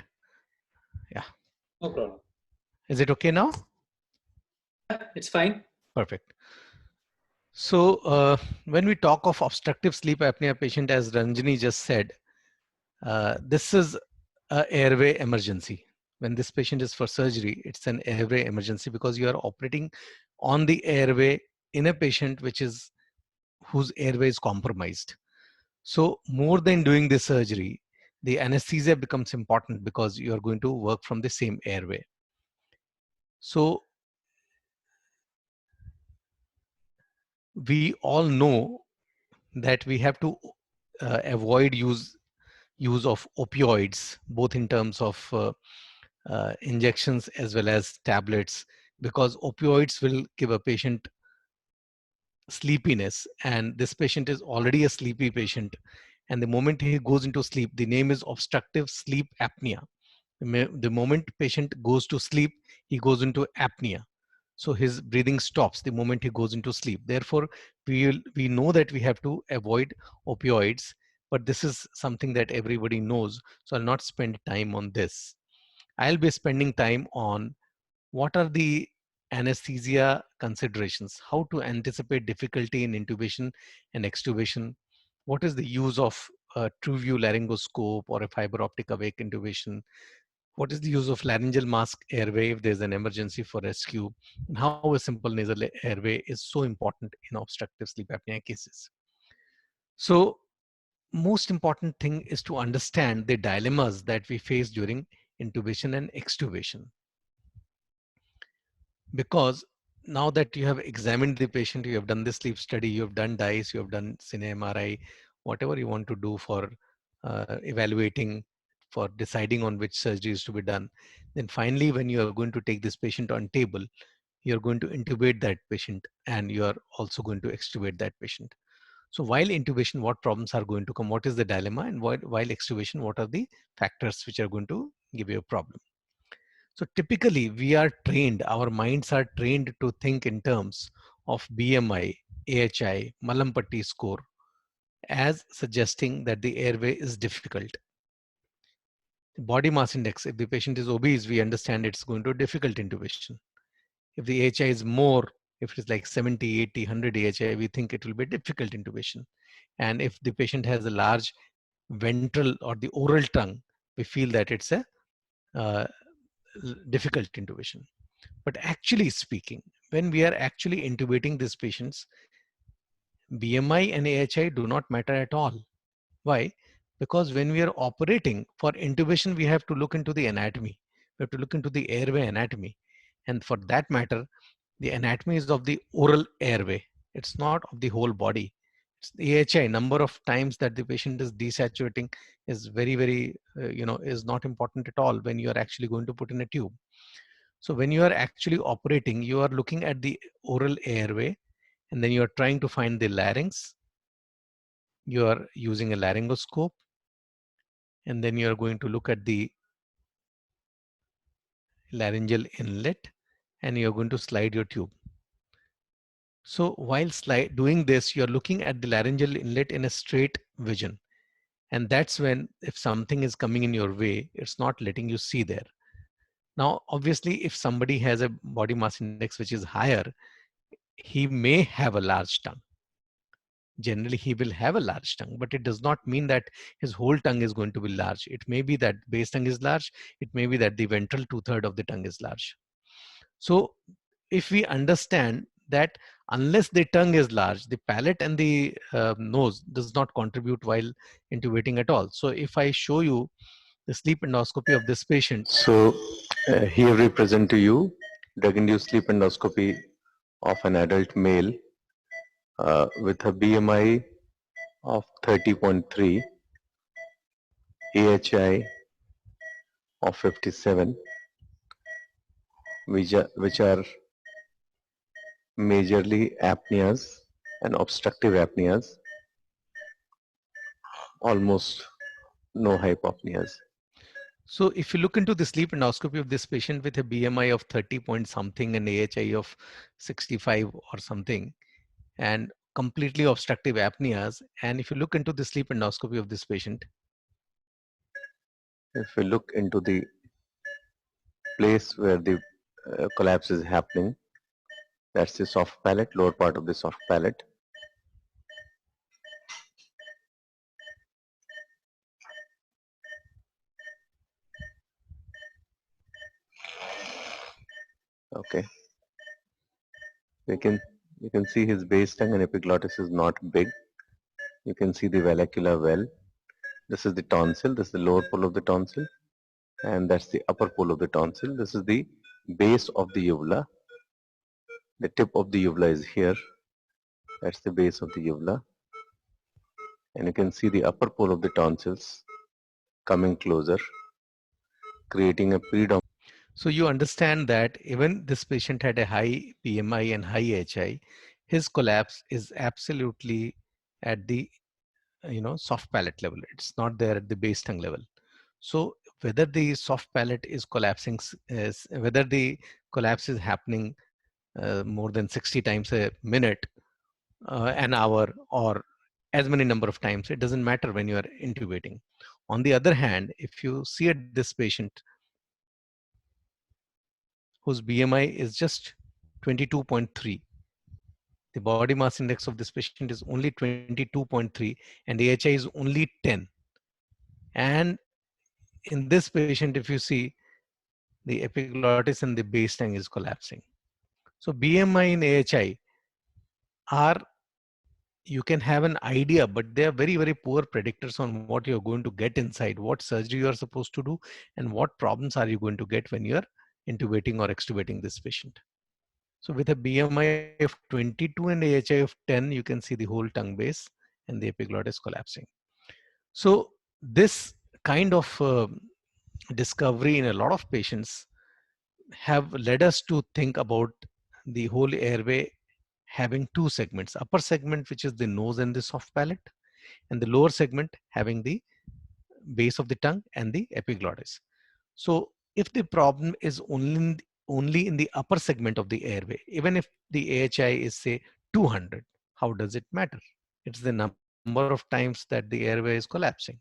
Yeah. No problem. Is it okay now? It's fine. Perfect. So when we talk of obstructive sleep apnea patient, as Ranjini just said, this is an airway emergency. When this patient is for surgery, it's an airway emergency, because you are operating on the airway in a patient whose airway is compromised. So more than doing the surgery, the anesthesia becomes important, because you are going to work from the same airway. So we all know that we have to avoid use of opioids, both in terms of injections as well as tablets, because opioids will give a patient sleepiness, and this patient is already a sleepy patient, and the moment he goes into sleep, the name is obstructive sleep apnea. The moment patient goes to sleep, he goes into apnea. So his breathing stops the moment he goes into sleep. Therefore, we know that we have to avoid opioids, but this is something that everybody knows. So I'll not spend time on this. I'll be spending time on what are the anesthesia considerations, how to anticipate difficulty in intubation and extubation, what is the use of a true view laryngoscope or a fiber optic awake intubation, what is the use of laryngeal mask airway if there's an emergency for rescue, and how a simple nasal airway is so important in obstructive sleep apnea cases. So most important thing is to understand the dilemmas that we face during intubation and extubation. Because now that you have examined the patient, you have done the sleep study, you have done DICE, you have done cine MRI, whatever you want to do for evaluating, for deciding on which surgery is to be done, then finally when you are going to take this patient on table, you're going to intubate that patient, and you are also going to extubate that patient. So while intubation, what problems are going to come? What is the dilemma? And while extubation, what are the factors which are going to give you a problem? So typically we are trained, our minds are trained to think in terms of BMI, AHI, Malampati score as suggesting that the airway is difficult. Body mass index, if the patient is obese, we understand it's going to be difficult intubation. If the AHI is more, if it is like 70, 80, 100 AHI, we think it will be difficult intubation. And if the patient has a large ventral or the oral tongue, we feel that it's a uh, difficult intubation. But actually speaking, when we are actually intubating these patients, BMI and AHI do not matter at all. Why? Because when we are operating for intubation, we have to look into the anatomy. We have to look into the airway anatomy. And for that matter, the anatomy is of the oral airway. It's not of the whole body. It's the AHI, number of times that the patient is desaturating is very, is not important at all when you are actually going to put in a tube. So when you are actually operating, you are looking at the oral airway and then you are trying to find the larynx. You are using a laryngoscope and then you are going to look at the laryngeal inlet and you're going to slide your tube. So while doing this, you're looking at the laryngeal inlet in a straight vision. And that's when, if something is coming in your way, it's not letting you see there. Now, obviously, if somebody has a body mass index which is higher, he may have a large tongue. Generally, he will have a large tongue, but it does not mean that his whole tongue is going to be large. It may be that base tongue is large. It may be that the ventral 2/3 of the tongue is large. So if we understand that unless the tongue is large, the palate and the nose does not contribute while intubating at all. So if I show you the sleep endoscopy of this patient. So here we present to you drug-induced sleep endoscopy of an adult male with a BMI of 30.3, AHI of 57, which are majorly apneas and obstructive apneas, almost no hypopneas. So if you look into the sleep endoscopy of this patient with a BMI of 30 point something and AHI of 65 or something, and completely obstructive apneas, and if you look into the sleep endoscopy of this patient, if we look into the place where the collapse is happening, that's the soft palate, lower part of the soft palate. Okay. You can see his base tongue and epiglottis is not big. You can see the vallecular well. This is the tonsil. This is the lower pole of the tonsil, and that's the upper pole of the tonsil. This is the base of the uvula. The tip of the uvula is here. That's the base of the uvula, and you can see the upper pole of the tonsils coming closer, creating a predominant. so you understand that even this patient had a high BMI and high AHI, his collapse is absolutely at the soft palate level. It's not there at the base tongue level. So whether the soft palate is collapsing, whether the collapse is happening more than 60 times a minute, an hour, or as many number of times, it doesn't matter when you are intubating. On the other hand, if you see at this patient whose BMI is just 22.3, the body mass index of this patient is only 22.3 and the AHI is only 10. And in this patient, if you see, the epiglottis and the base tongue is collapsing. So BMI and AHI are, you can have an idea, but they are very poor predictors on what you're going to get inside, what surgery you are supposed to do, and what problems are you going to get when you're intubating or extubating this patient. So with a BMI of 22 and AHI of 10, you can see the whole tongue base and the epiglottis collapsing. So this kind of discovery in a lot of patients have led us to think about the whole airway having two segments, upper segment, which is the nose and the soft palate, and the lower segment having the base of the tongue and the epiglottis. So if the problem is only in the upper segment of the airway, even if the AHI is say 200, how does it matter? It's the number of times that the airway is collapsing.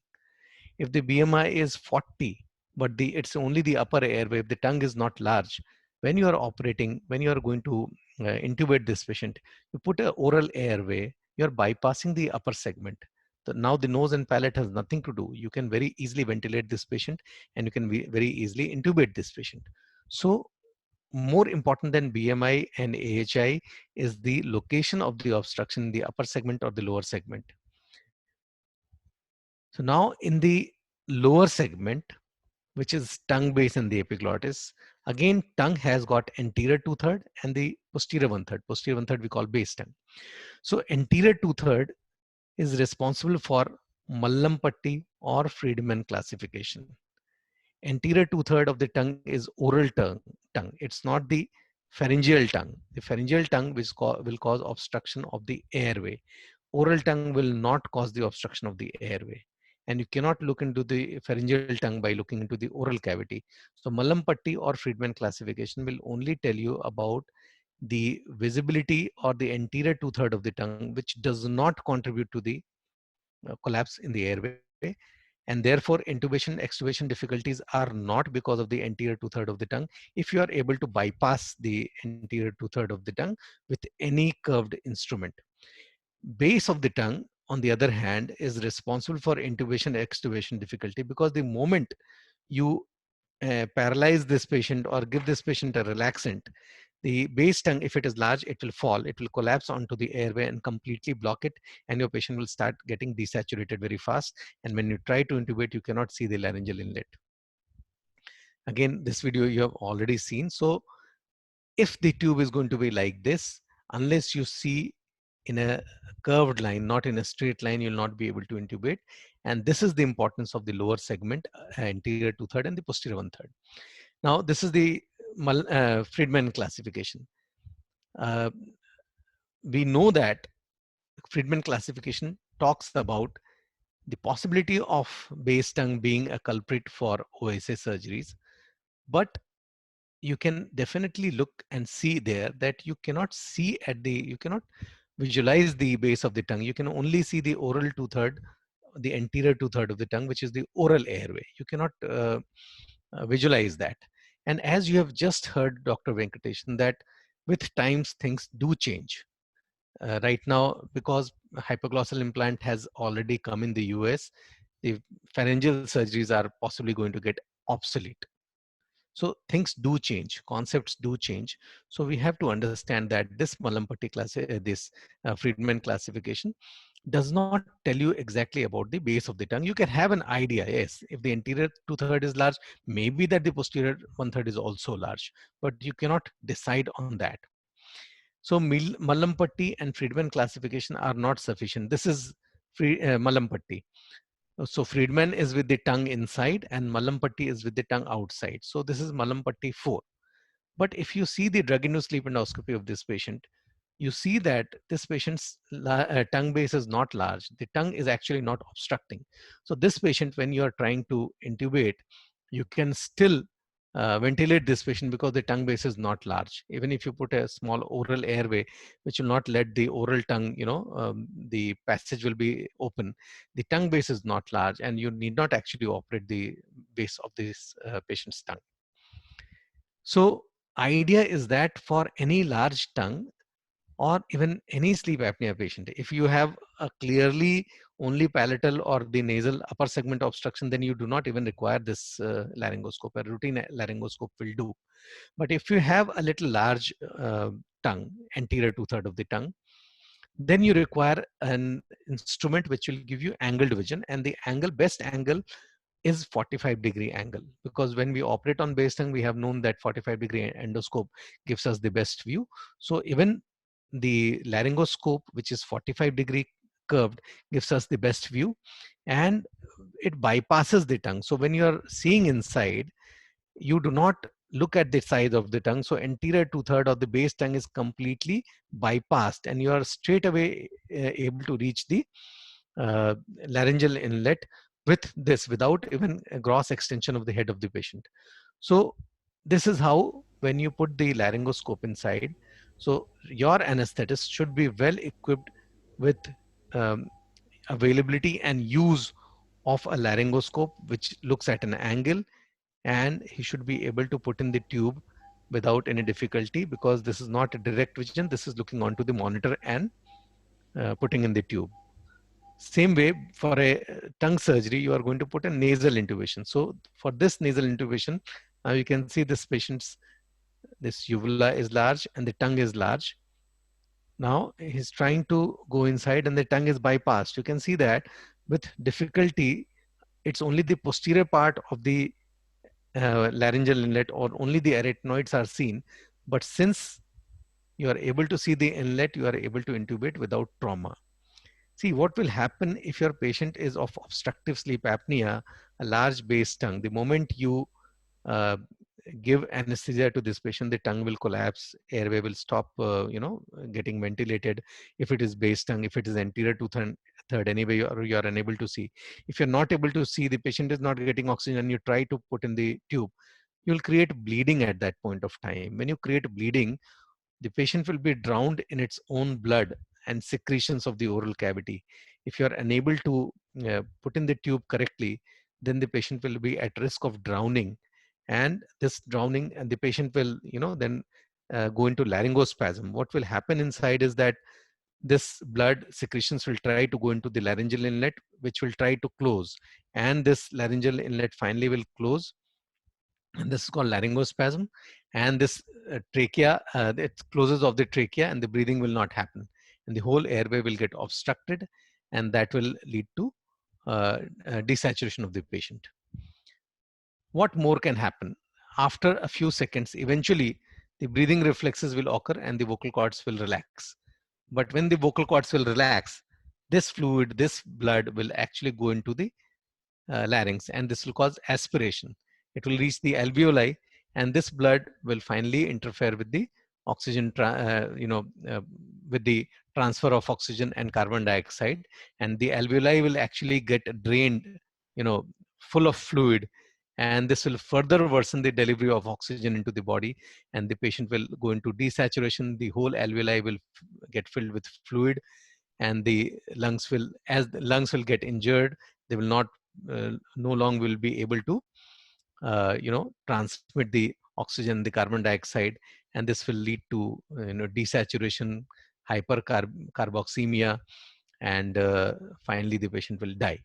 If the BMI is 40, but it's only the upper airway, if the tongue is not large, when you are operating, when you are going to intubate this patient, you put an oral airway, you're bypassing the upper segment. So now the nose and palate has nothing to do. You can very easily ventilate this patient and you can very easily intubate this patient. So more important than BMI and AHI is the location of the obstruction in the upper segment or the lower segment. So now in the lower segment, which is tongue base and the epiglottis, again, tongue has got anterior two-third and the posterior one-third. Posterior one-third we call base tongue. So anterior two-third is responsible for Mallampatti or Friedman classification. Anterior two-third of the tongue is oral tongue. It's not the pharyngeal tongue. The pharyngeal tongue will cause obstruction of the airway. Oral tongue will not cause the obstruction of the airway. And you cannot look into the pharyngeal tongue by looking into the oral cavity. So Mallampatti or Friedman classification will only tell you about the visibility or the anterior two-third of the tongue, which does not contribute to the collapse in the airway. And therefore, intubation, extubation difficulties are not because of the anterior two-third of the tongue. If you are able to bypass the anterior two-third of the tongue with any curved instrument. Base of the tongue, on the other hand, is responsible for intubation, extubation difficulty, because the moment you paralyze this patient or give this patient a relaxant, the base tongue, if it is large, it will fall, it will collapse onto the airway and completely block it, and your patient will start getting desaturated very fast. And when you try to intubate, you cannot see the laryngeal inlet. Again, this video you have already seen. So if the tube is going to be like this, unless you see in a curved line, not in a straight line, you'll not be able to intubate. And this is the importance of the lower segment, anterior two-third and the posterior one-third. Now, this is the Friedman classification. We know that Friedman classification talks about the possibility of base tongue being a culprit for OSA surgeries, but you can definitely look and see there that you cannot see you cannot visualize the base of the tongue. You can only see the oral two-third, the anterior two-third of the tongue, which is the oral airway. You cannot visualize that. And as you have just heard Dr. Venkatesan, that with times things do change. Right now, because hypoglossal implant has already come in the US, the pharyngeal surgeries are possibly going to get obsolete. So things do change, concepts do change. So we have to understand that this Mallampatti Friedman classification does not tell you exactly about the base of the tongue. You can have an idea, yes, if the anterior two-third is large, maybe that the posterior one-third is also large, but you cannot decide on that. So Mallampatti and Friedman classification are not sufficient. This is Mallampatti. So Friedman is with the tongue inside and Mallampatti is with the tongue outside. So this is Mallampatti 4. But if you see the drug-induced sleep endoscopy of this patient, you see that this patient's tongue base is not large. The tongue is actually not obstructing. So this patient, when you are trying to intubate, you can still ventilate this patient because the tongue base is not large. Even if you put a small oral airway, which will not let the oral tongue, the passage will be open. The tongue base is not large and you need not actually operate the base of this patient's tongue. So idea is that for any large tongue or even any sleep apnea patient, if you have a clearly only palatal or the nasal upper segment obstruction, then you do not even require this laryngoscope. A routine laryngoscope will do. But if you have a little large tongue, anterior two-third of the tongue, then you require an instrument which will give you angled vision, and the best angle is 45-degree angle, because when we operate on base tongue, we have known that 45-degree endoscope gives us the best view. So even the laryngoscope, which is 45-degree curved, gives us the best view, and it bypasses the tongue. So when you are seeing inside, you do not look at the size of the tongue. So anterior 2/3 of the base tongue is completely bypassed, and you are straight away able to reach the uh, laryngeal inlet with this, without even a gross extension of the head of the patient. So this is how, when you put the laryngoscope inside, so your anesthetist should be well equipped with um, availability and use of a laryngoscope which looks at an angle, and he should be able to put in the tube without any difficulty, because this is not a direct vision, this is looking onto the monitor and putting in the tube. Same way, for a tongue surgery, you are going to put a nasal intubation. So for this nasal intubation, now you can see this patient's, this uvula is large and the tongue is large. Now he's trying to go inside and the tongue is bypassed. You can see that with difficulty, it's only the posterior part of the laryngeal inlet, or only the arytenoids are seen. But since you are able to see the inlet, you are able to intubate without trauma. See, what will happen if your patient is of obstructive sleep apnea, a large base tongue, the moment you uh, give anesthesia to this patient, the tongue will collapse, airway will stop, getting ventilated. If it is base tongue, if it is anterior to third, anyway, you are unable to see. If you're not able to see, the patient is not getting oxygen, and you try to put in the tube, you'll create bleeding at that point of time. When you create bleeding, the patient will be drowned in its own blood and secretions of the oral cavity. If you are unable to put in the tube correctly, then the patient will be at risk of drowning. And this drowning, and the patient will, then go into laryngospasm. What will happen inside is that this blood secretions will try to go into the laryngeal inlet, which will try to close. And this laryngeal inlet finally will close, and this is called laryngospasm. And this trachea, it closes of the trachea, and the breathing will not happen, and the whole airway will get obstructed, and that will lead to desaturation of the patient. What more can happen? After a few seconds, eventually the breathing reflexes will occur and the vocal cords will relax. But when the vocal cords will relax, this fluid, this blood will actually go into the larynx, and this will cause aspiration. It will reach the alveoli, and this blood will finally interfere with the oxygen, with the transfer of oxygen and carbon dioxide, and the alveoli will actually get drained, full of fluid, and this will further worsen the delivery of oxygen into the body, and the patient will go into desaturation. The whole alveoli will get filled with fluid, and the lungs will, as the lungs will get injured, they will not no longer will be able to transmit the oxygen, the carbon dioxide, and this will lead to desaturation, hypercarboxemia, and finally the patient will die.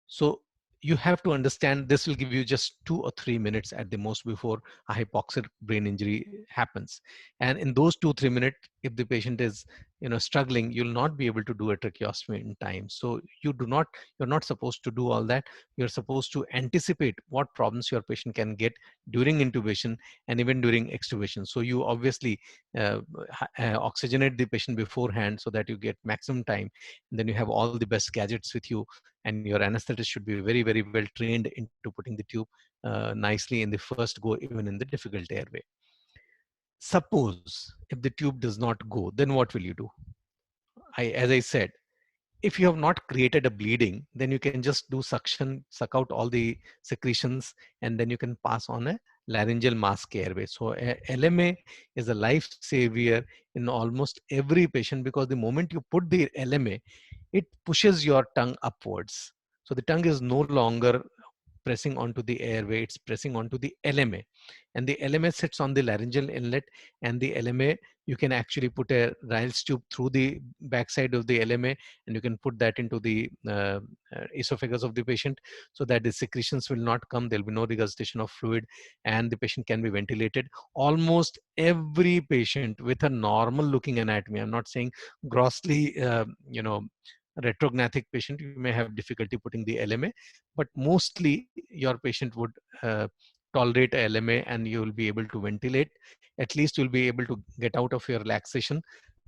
So you have to understand, this will give you just 2 or 3 minutes at the most before a hypoxic brain injury happens. And in those 2-3 minutes, if the patient is struggling, you'll not be able to do a tracheostomy in time. So you're not supposed to do all that. You're supposed to anticipate what problems your patient can get during intubation and even during extubation. So you obviously oxygenate the patient beforehand so that you get maximum time. And then you have all the best gadgets with you, and your anesthetist should be very, very well trained into putting the tube nicely in the first go, even in the difficult airway. Suppose if the tube does not go, then what will you do? As I said, if you have not created a bleeding, then you can just do suction, suck out all the secretions, and then you can pass on a laryngeal mask airway. So LMA is a life savior in almost every patient, because the moment you put the LMA, it pushes your tongue upwards. So the tongue is no longer pressing onto the airway, it's pressing onto the LMA. And the LMA sits on the laryngeal inlet, and the LMA, you can actually put a Ryle's tube through the backside of the LMA, and you can put that into the esophagus of the patient, so that the secretions will not come, there'll be no regurgitation of fluid, and the patient can be ventilated. Almost every patient with a normal looking anatomy, I'm not saying grossly, retrognathic patient, you may have difficulty putting the LMA, but mostly your patient would tolerate a LMA, and you will be able to ventilate. At least you'll be able to get out of your relaxation.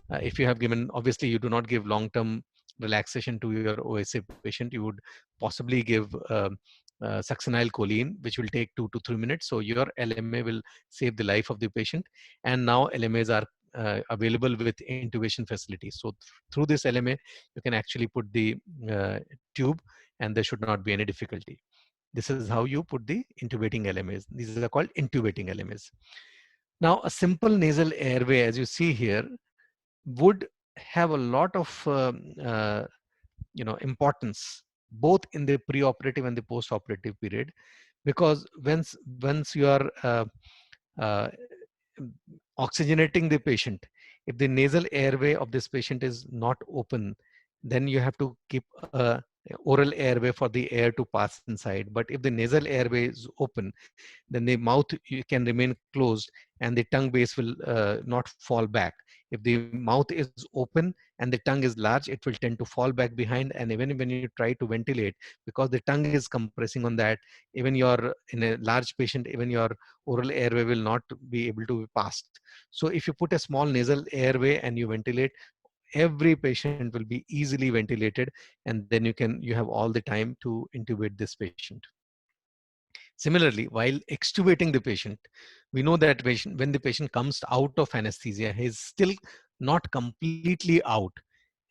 If you have given, obviously you do not give long-term relaxation to your OSA patient, you would possibly give succinylcholine, which will take 2 to 3 minutes. So your LMA will save the life of the patient. And now LMAs are available with intubation facilities. So through this LMA, you can actually put the tube, and there should not be any difficulty. This is how you put the intubating LMAs. These are called intubating LMAs. Now, a simple nasal airway, as you see here, would have a lot of importance both in the preoperative and the postoperative period, because once you are uh, oxygenating the patient, if the nasal airway of this patient is not open, then you have to keep a oral airway for the air to pass inside. But if the nasal airway is open, then the mouth you can remain closed and the tongue base will not fall back. If the mouth is open and the tongue is large, it will tend to fall back behind. And even when you try to ventilate, because the tongue is compressing on that, even in a large patient, even your oral airway will not be able to be passed. So if you put a small nasal airway and you ventilate, every patient will be easily ventilated, and then you have all the time to intubate this patient. Similarly, while extubating the patient, we know that when the patient comes out of anesthesia, he is still not completely out.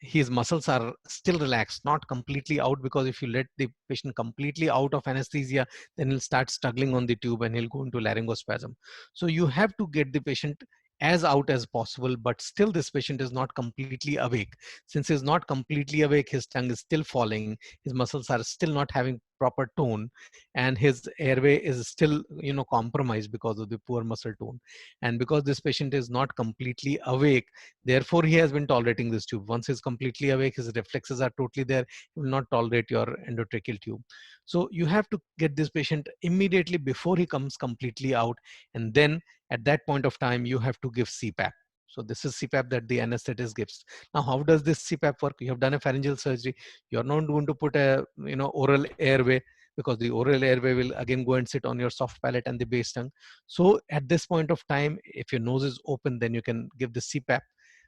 His muscles are still relaxed, not completely out, because if you let the patient completely out of anesthesia, then he'll start struggling on the tube and he'll go into laryngospasm. So you have to get the patient as out as possible, but still this patient is not completely awake. Since he's not completely awake, his tongue is still falling, his muscles are still not having proper tone, and his airway is still compromised because of the poor muscle tone. And because this patient is not completely awake, therefore he has been tolerating this tube. Once he's completely awake, his reflexes are totally there, he will not tolerate your endotracheal tube. So you have to get this patient immediately before he comes completely out, and then at that point of time you have to give CPAP. So this is CPAP that the anesthetist gives. Now, how does this CPAP work? You have done a pharyngeal surgery. You're not going to put a oral airway, because the oral airway will again go and sit on your soft palate and the base tongue. So at this point of time, if your nose is open, then you can give the CPAP.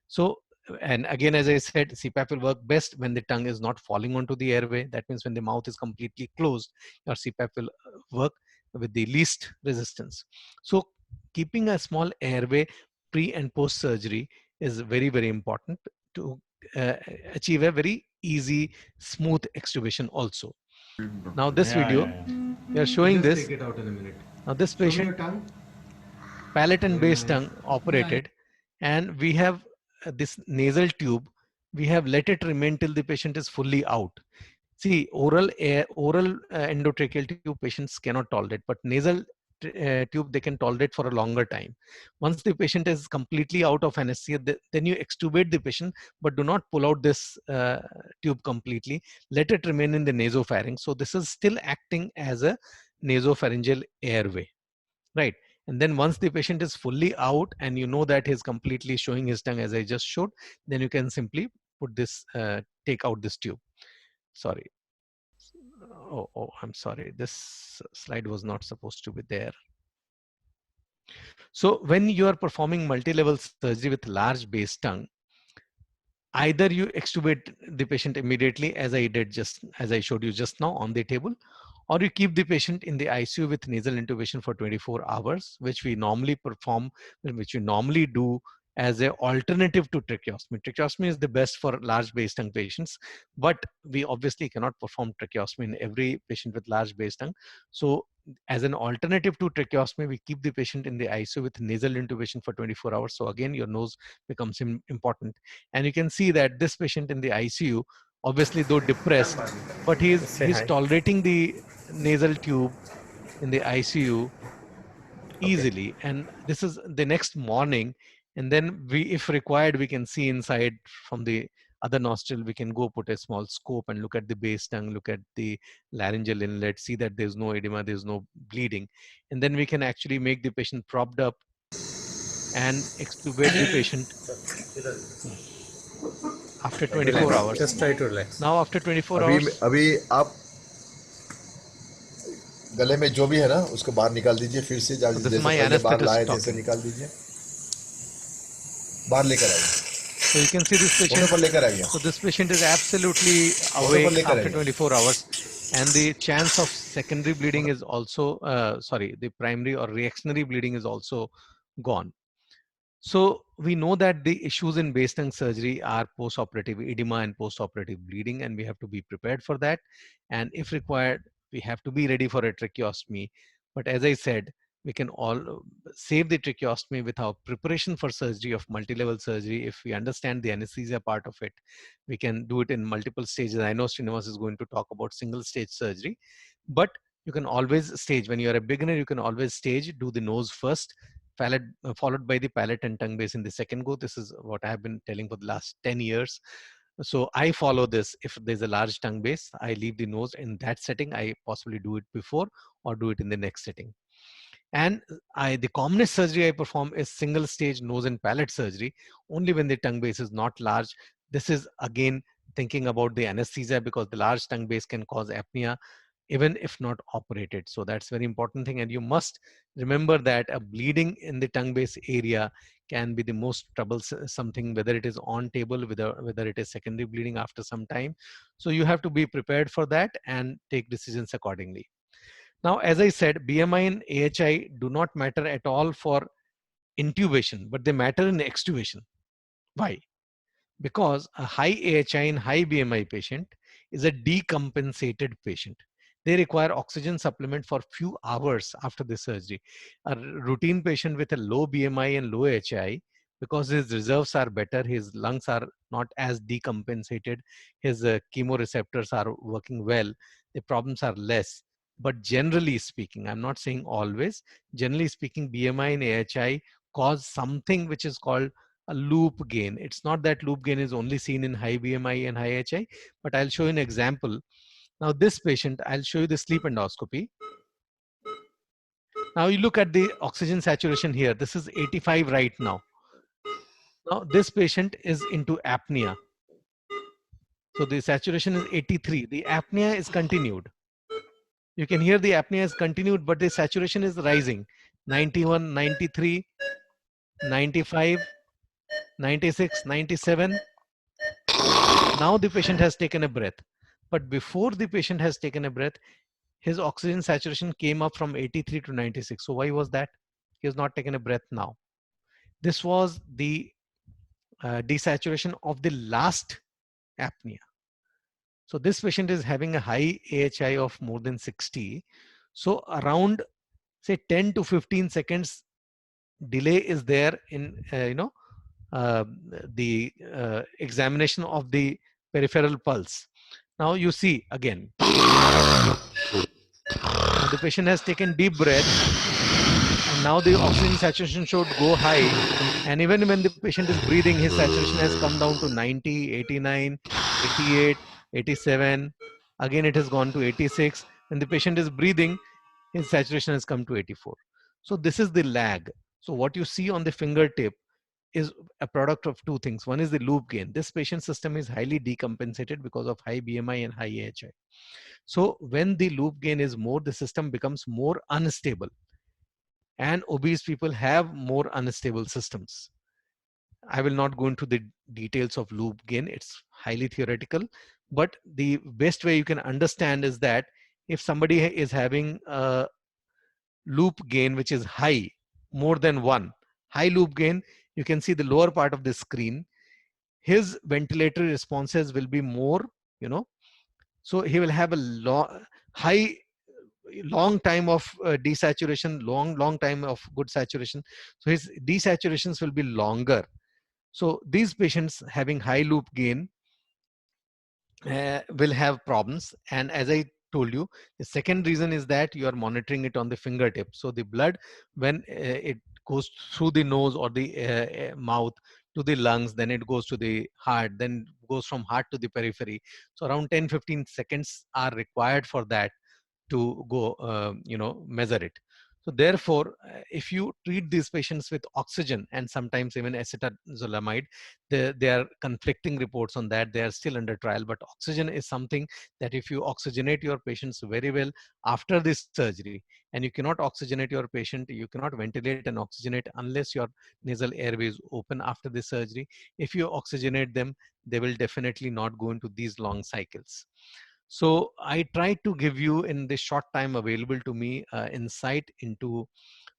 So, and again, as I said, CPAP will work best when the tongue is not falling onto the airway. That means when the mouth is completely closed, your CPAP will work with the least resistance. So keeping a small airway pre and post surgery is very, very important to achieve a very easy, smooth extubation also. Now this video, we are showing this. Take it out in a minute. Now this Show me patient, your tongue. palate and Very base nice. tongue operated, and we have this nasal tube. We have let it remain till the patient is fully out. See, oral endotracheal tube patients cannot tolerate, but nasal tube they can tolerate for a longer time. Once the patient is completely out of anesthesia, then you extubate the patient, but do not pull out this tube completely. Let it remain in the nasopharynx. So this is still acting as a nasopharyngeal airway, right? And then once the patient is fully out and you know that he's completely showing his tongue as I just showed, then you can simply put this, take out this tube. Sorry. Oh, I'm sorry. This slide was not supposed to be there. So when you are performing multi-level surgery with large base tongue, either you extubate the patient immediately, as I showed you just now on the table, or you keep the patient in the ICU with nasal intubation for 24 hours, which we normally do as an alternative to tracheostomy. Tracheostomy is the best for large base tongue patients, but we obviously cannot perform tracheostomy in every patient with large base tongue. So as an alternative to tracheostomy, we keep the patient in the ICU with nasal intubation for 24 hours. So again, your nose becomes important. And you can see that this patient in the ICU, obviously though depressed, but he's tolerating the nasal tube in the ICU easily. And this is the next morning. And then if required, we can see inside from the other nostril, we can go put a small scope and look at the base tongue, look at the laryngeal inlet, see that there's no edema, there's no bleeding. And then we can actually make the patient propped up and extubate the patient after 24 hours. Just try to relax. Now after 24 hours. अभी आप गले में जो भी है ना उसको बाहर निकाल दीजिए फिर से जैसे पहले बाहर लाए थे ऐसे निकाल दीजिए बाहर लेकर आइए. So you can see this patient. So this patient is absolutely awake after 24 hours. And the chance of secondary bleeding is also, the primary or reactionary bleeding is also gone. So we know that the issues in base tongue surgery are post-operative edema and post-operative bleeding, and we have to be prepared for that. And if required, we have to be ready for a tracheostomy. But as I said, we can all save the tracheostomy with our preparation for surgery of multi-level surgery. If we understand the anesthesia part of it, we can do it in multiple stages. I know Srinivas is going to talk about single stage surgery, but you can always stage. When you're a beginner, you can always stage, do the nose first, followed by the palate and tongue base in the second go. This is what I have been telling for the last 10 years. So I follow this. If there's a large tongue base, I leave the nose in that setting. I possibly do it before or do it in the next setting. And the commonest surgery I perform is single stage nose and palate surgery, only when the tongue base is not large. This is again thinking about the anesthesia, because the large tongue base can cause apnea even if not operated. So that's very important thing. And you must remember that a bleeding in the tongue base area can be the most troublesome thing, whether it is on table, whether it is secondary bleeding after some time. So you have to be prepared for that and take decisions accordingly. Now, as I said, BMI and AHI do not matter at all for intubation, but they matter in extubation. Why? Because a high AHI and high BMI patient is a decompensated patient. They require oxygen supplement for few hours after the surgery. A routine patient with a low BMI and low AHI, because his reserves are better, his lungs are not as decompensated, his chemoreceptors are working well, the problems are less. But generally speaking, I'm not saying always, generally speaking, BMI and AHI cause something which is called a loop gain. It's not that loop gain is only seen in high BMI and high AHI, but I'll show you an example. Now this patient, I'll show you the sleep endoscopy. Now you look at the oxygen saturation here. This is 85 right now. Now this patient is into apnea. So the saturation is 83. The apnea is continued. You can hear the apnea is continued, but the saturation is rising. 91, 93, 95, 96, 97. Now the patient has taken a breath. But before the patient has taken a breath, his oxygen saturation came up from 83 to 96. So why was that? He has not taken a breath now. This was the desaturation of the last apnea. So this patient is having a high AHI of more than 60. So around say 10 to 15 seconds delay is there in the examination of the peripheral pulse. Now you see again. Now the patient has taken deep breath, and now the oxygen saturation should go high. And even when the patient is breathing, his saturation has come down to 90, 89, 88, 87. Again, it has gone to 86. When the patient is breathing, his saturation has come to 84. So this is the lag. So what you see on the fingertip is a product of two things. One is the loop gain. This patient system is highly decompensated because of high BMI and high AHI. So when the loop gain is more, the system becomes more unstable. And obese people have more unstable systems. I will not go into the details of loop gain. It's highly theoretical. But the best way you can understand is that if somebody is having a loop gain which is high, more than 1, high loop gain, you can see the lower part of the screen, his ventilatory responses will be more, so he will have a long time of desaturation, long time of good saturation. So his desaturations will be longer. So these patients having high loop gain will have problems. And as I told you, the second reason is that you are monitoring it on the fingertip. So the blood, when it goes through the nose or the mouth to the lungs, then it goes to the heart, then goes from heart to the periphery. So around 10-15 seconds are required for that to go, measure it. So therefore, if you treat these patients with oxygen and sometimes even acetazolamide, there are conflicting reports on that. They are still under trial, but oxygen is something that if you oxygenate your patients very well after this surgery, and you cannot oxygenate your patient, you cannot ventilate and oxygenate unless your nasal airway is open after the surgery. If you oxygenate them, they will definitely not go into these long cycles. So I try to give you in this short time available to me insight into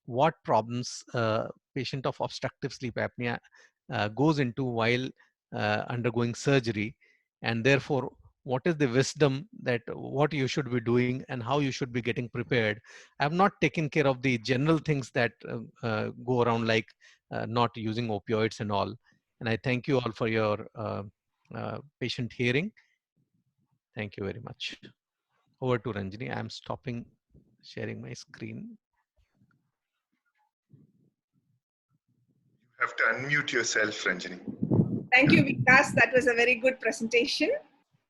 what problems patient of obstructive sleep apnea goes into while undergoing surgery, and therefore what is the wisdom that what you should be doing and how you should be getting prepared. I have not taken care of the general things that go around, like not using opioids and all. And I thank you all for your patient hearing. Thank you very much. Over to Ranjini. I am stopping sharing my screen. You have to unmute yourself, Ranjini. Thank you, Vikas. That was a very good presentation.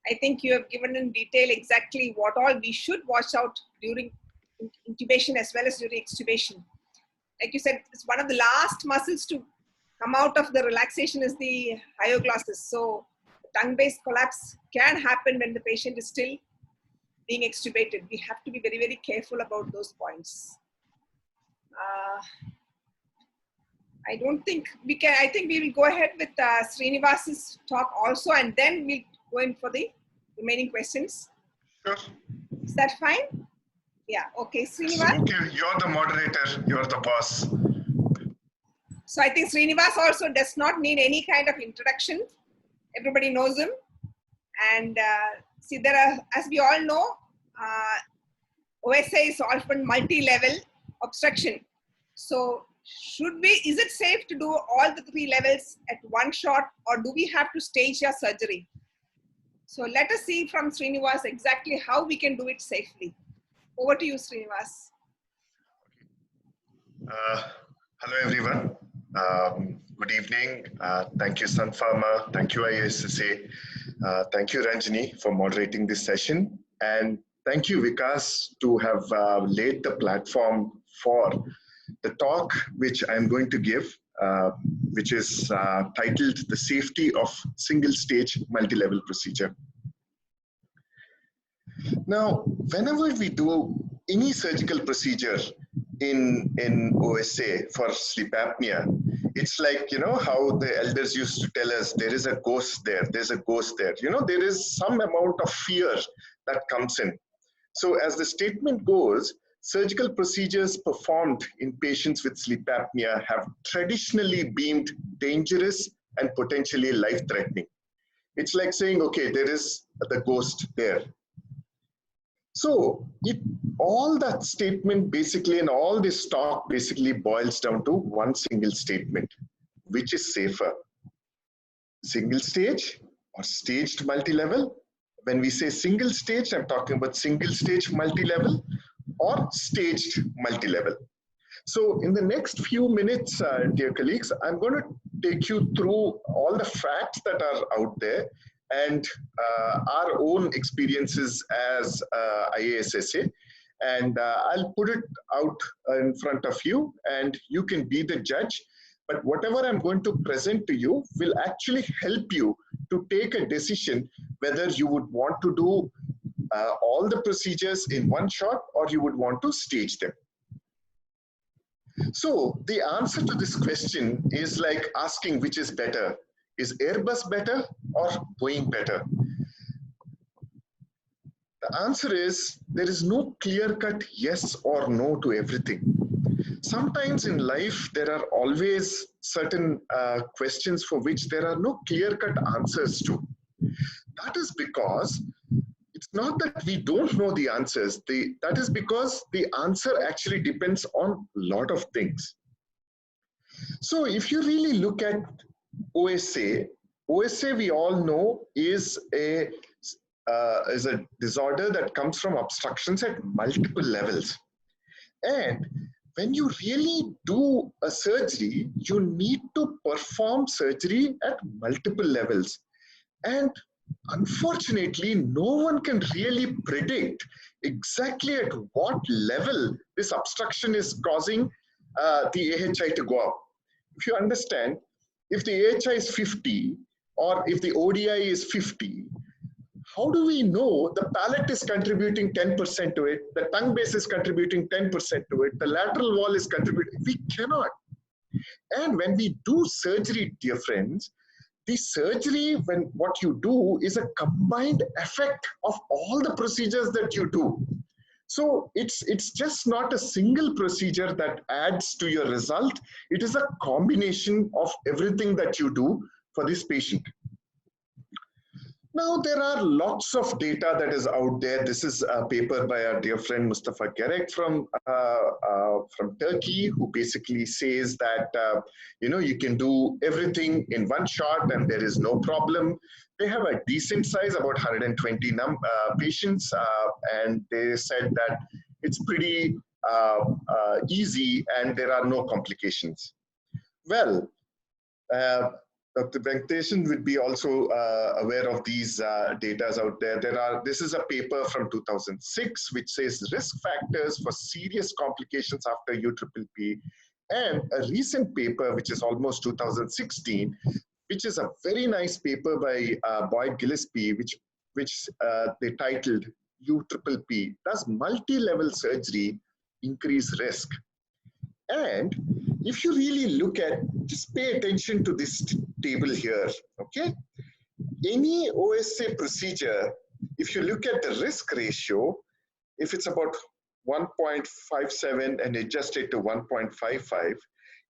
I think you have given in detail exactly what all we should watch out during intubation as well as during extubation. Like you said, it's one of the last muscles to come out of the relaxation is the hyoglossus. So tongue-based collapse can happen when the patient is still being extubated. We have to be very, very careful about those points. I don't think we can, I think we will go ahead with Srinivas's talk also, and then we'll go in for the remaining questions. Sure. Is that fine? Yeah, okay, Srinivas. So, okay, you're the moderator, you're the boss. So I think Srinivas also does not need any kind of introduction. Everybody knows him. And see, there are, as we all know, OSA is often multi-level obstruction. So is it safe to do all the 3 levels at one shot, or do we have to stage your surgery? So let us see from Srinivas exactly how we can do it safely. Over to you, Srinivas. Hello, everyone. Good evening. Thank you, Sun Pharma. Thank you, IASSA. Thank you, Ranjini, for moderating this session. And thank you, Vikas, to have laid the platform for the talk which I'm going to give, which is titled The Safety of Single-Stage Multi-Level Procedure. Now, whenever we do any surgical procedure in OSA for sleep apnea, it's like, you know, how the elders used to tell us, there is a ghost there, there's a ghost there. You know, there is some amount of fear that comes in. So as the statement goes, surgical procedures performed in patients with sleep apnea have traditionally been dangerous and potentially life-threatening. It's like saying, okay, there is the ghost there. So all that statement basically, and all this talk basically boils down to one single statement: which is safer, single stage or staged multi-level? When we say single stage, I'm talking about single stage multi-level or staged multi-level. So in the next few minutes, dear colleagues, I'm going to take you through all the facts that are out there and our own experiences as IASSA. And I'll put it out in front of you and you can be the judge. But whatever I'm going to present to you will actually help you to take a decision whether you would want to do all the procedures in one shot or you would want to stage them. So the answer to this question is like asking which is better. Is Airbus better or Boeing better? The answer is there is no clear-cut yes or no to everything. Sometimes in life, there are always certain questions for which there are no clear-cut answers to. That is because it's not that we don't know the answers. That is because the answer actually depends on a lot of things. So if you really look at OSA we all know is a disorder that comes from obstructions at multiple levels. And when you really do a surgery, you need to perform surgery at multiple levels. And unfortunately, no one can really predict exactly at what level this obstruction is causing the AHI to go up. If you understand, if the AHI is 50 or if the ODI is 50, how do we know the palate is contributing 10% to it, the tongue base is contributing 10% to it, the lateral wall is contributing? We cannot. And when we do surgery, dear friends, the surgery, when what you do is a combined effect of all the procedures that you do. So it's just not a single procedure that adds to your result. It is a combination of everything that you do for this patient. Now, there are lots of data that is out there. This is a paper by our dear friend Mustafa Gerek from Turkey, who basically says that, you can do everything in one shot and there is no problem. They have a decent size, about 120 patients, and they said that it's pretty easy and there are no complications. Well, Dr. Venkateshan would be also aware of these data out there. This is a paper from 2006, which says risk factors for serious complications after UPPP, and a recent paper, which is almost 2016, which is a very nice paper by Boyd Gillespie, which they titled UPPP, Does Multi-Level Surgery Increase Risk? And if you really look at, just pay attention to this table here, okay? Any OSA procedure, if you look at the risk ratio, if it's about 1.57 and adjust it to 1.55,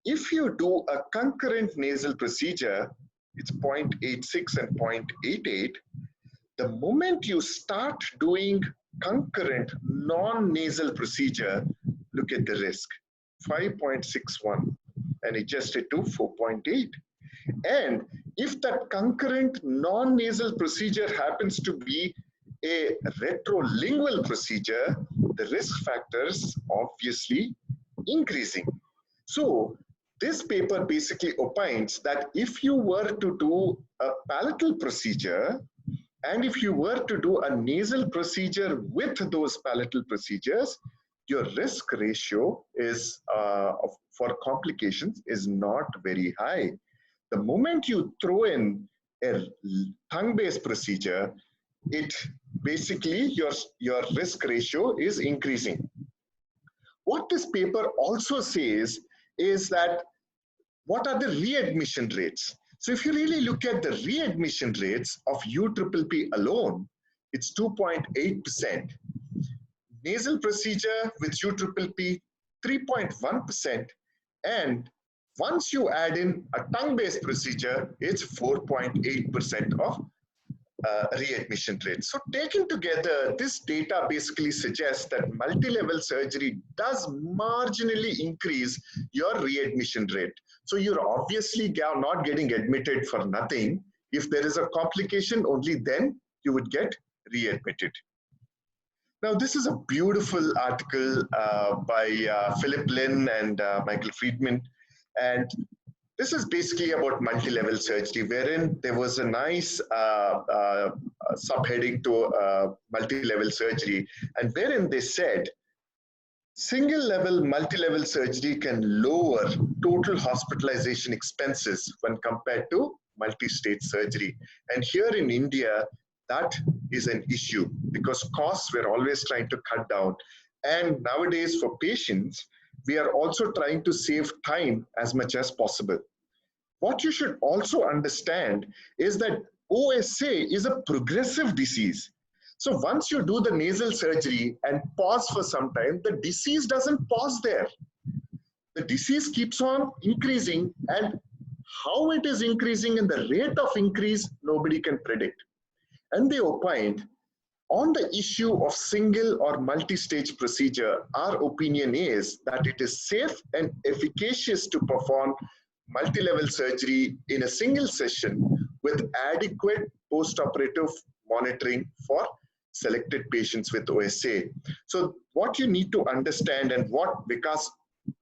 if you do a concurrent nasal procedure, it's 0.86 and 0.88. The moment you start doing concurrent non-nasal procedure, look at the risk. 5.61 and adjust it to 4.8. And if that concurrent non-nasal procedure happens to be a retrolingual procedure, the risk factors obviously increasing. So this paper basically opines that if you were to do a palatal procedure and if you were to do a nasal procedure with those palatal procedures, your risk ratio is for complications is not very high. The moment you throw in a tongue-based procedure, it basically your risk ratio is increasing. What this paper also says is that what are the readmission rates? So if you really look at the readmission rates of UPPP alone, it's 2.8%. Nasal procedure with UPPP, 3.1%, and once you add in a tongue-based procedure, it's 4.8% of readmission rate. So taken together, this data basically suggests that multi-level surgery does marginally increase your readmission rate. So you're obviously not getting admitted for nothing. If there is a complication, only then you would get readmitted. Now, this is a beautiful article by Philip Lin and Michael Friedman. And this is basically about multi-level surgery, wherein there was a nice subheading to multi-level surgery, and wherein they said, single-level multi-level surgery can lower total hospitalization expenses when compared to multi-stage surgery. And here in India, that is an issue because costs we're always trying to cut down. And nowadays for patients, we are also trying to save time as much as possible. What you should also understand is that OSA is a progressive disease. So once you do the nasal surgery and pause for some time, the disease doesn't pause there. The disease keeps on increasing, and how it is increasing and the rate of increase, nobody can predict. And they opined, on the issue of single or multi-stage procedure, our opinion is that it is safe and efficacious to perform multi-level surgery in a single session with adequate post-operative monitoring for selected patients with OSA. So what you need to understand and what Vikas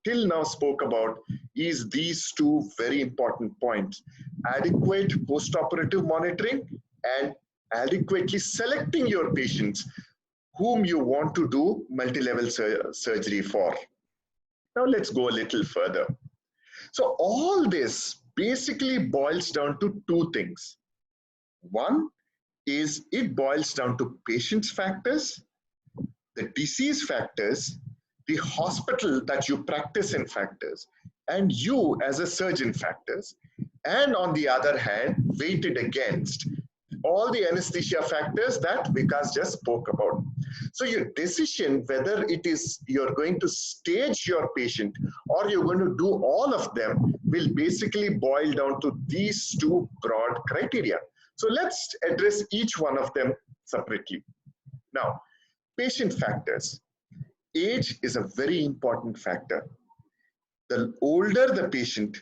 till now spoke about is these two very important points: adequate post-operative monitoring and adequately selecting your patients whom you want to do multi-level surgery for. Now let's go a little further. So all this basically boils down to two things. One is it boils down to patient's factors, the disease factors, the hospital that you practice in factors, and you as a surgeon factors. and on the other hand, weighted against all the anesthesia factors that Vikas just spoke about. So your decision whether it is you're going to stage your patient or you're going to do all of them will basically boil down to these two broad criteria. So let's address each one of them separately. Now, patient factors. Age is a very important factor. The older the patient,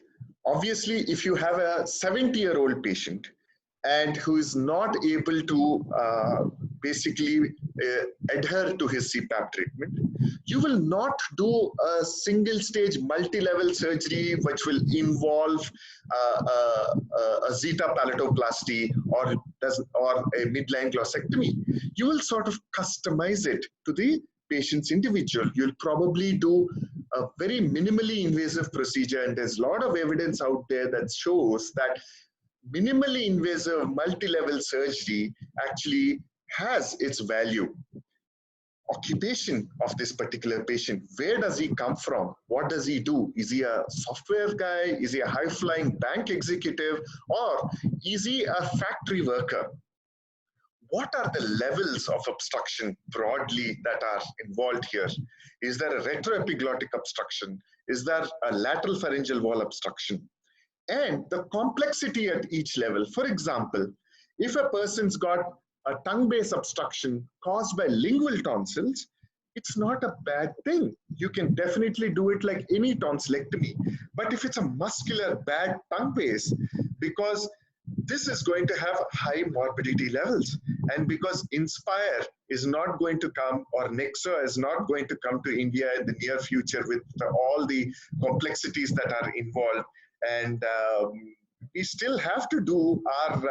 obviously, if you have a 70-year-old patient and who is not able to basically adhere to his CPAP treatment, you will not do a single stage multi-level surgery which will involve a zeta palatoplasty or a midline glossectomy. You will sort of customize it to the patient's individual. You'll probably do a very minimally invasive procedure, and there's a lot of evidence out there that shows that minimally invasive multi-level surgery actually has its value. Occupation of this particular patient, where does he come from? What does he do? Is he a software guy? Is he a high-flying bank executive? Or is he a factory worker? What are the levels of obstruction broadly that are involved here? Is there a retroepiglottic obstruction? Is there a lateral pharyngeal wall obstruction? And the complexity at each level. For example, if a person's got a tongue-based obstruction caused by lingual tonsils, it's not a bad thing. You can definitely do it like any tonsillectomy. But if it's a muscular bad tongue base, because this is going to have high morbidity levels, and because Inspire is not going to come, or Nexa is not going to come to India in the near future with all the complexities that are involved, and we still have to do our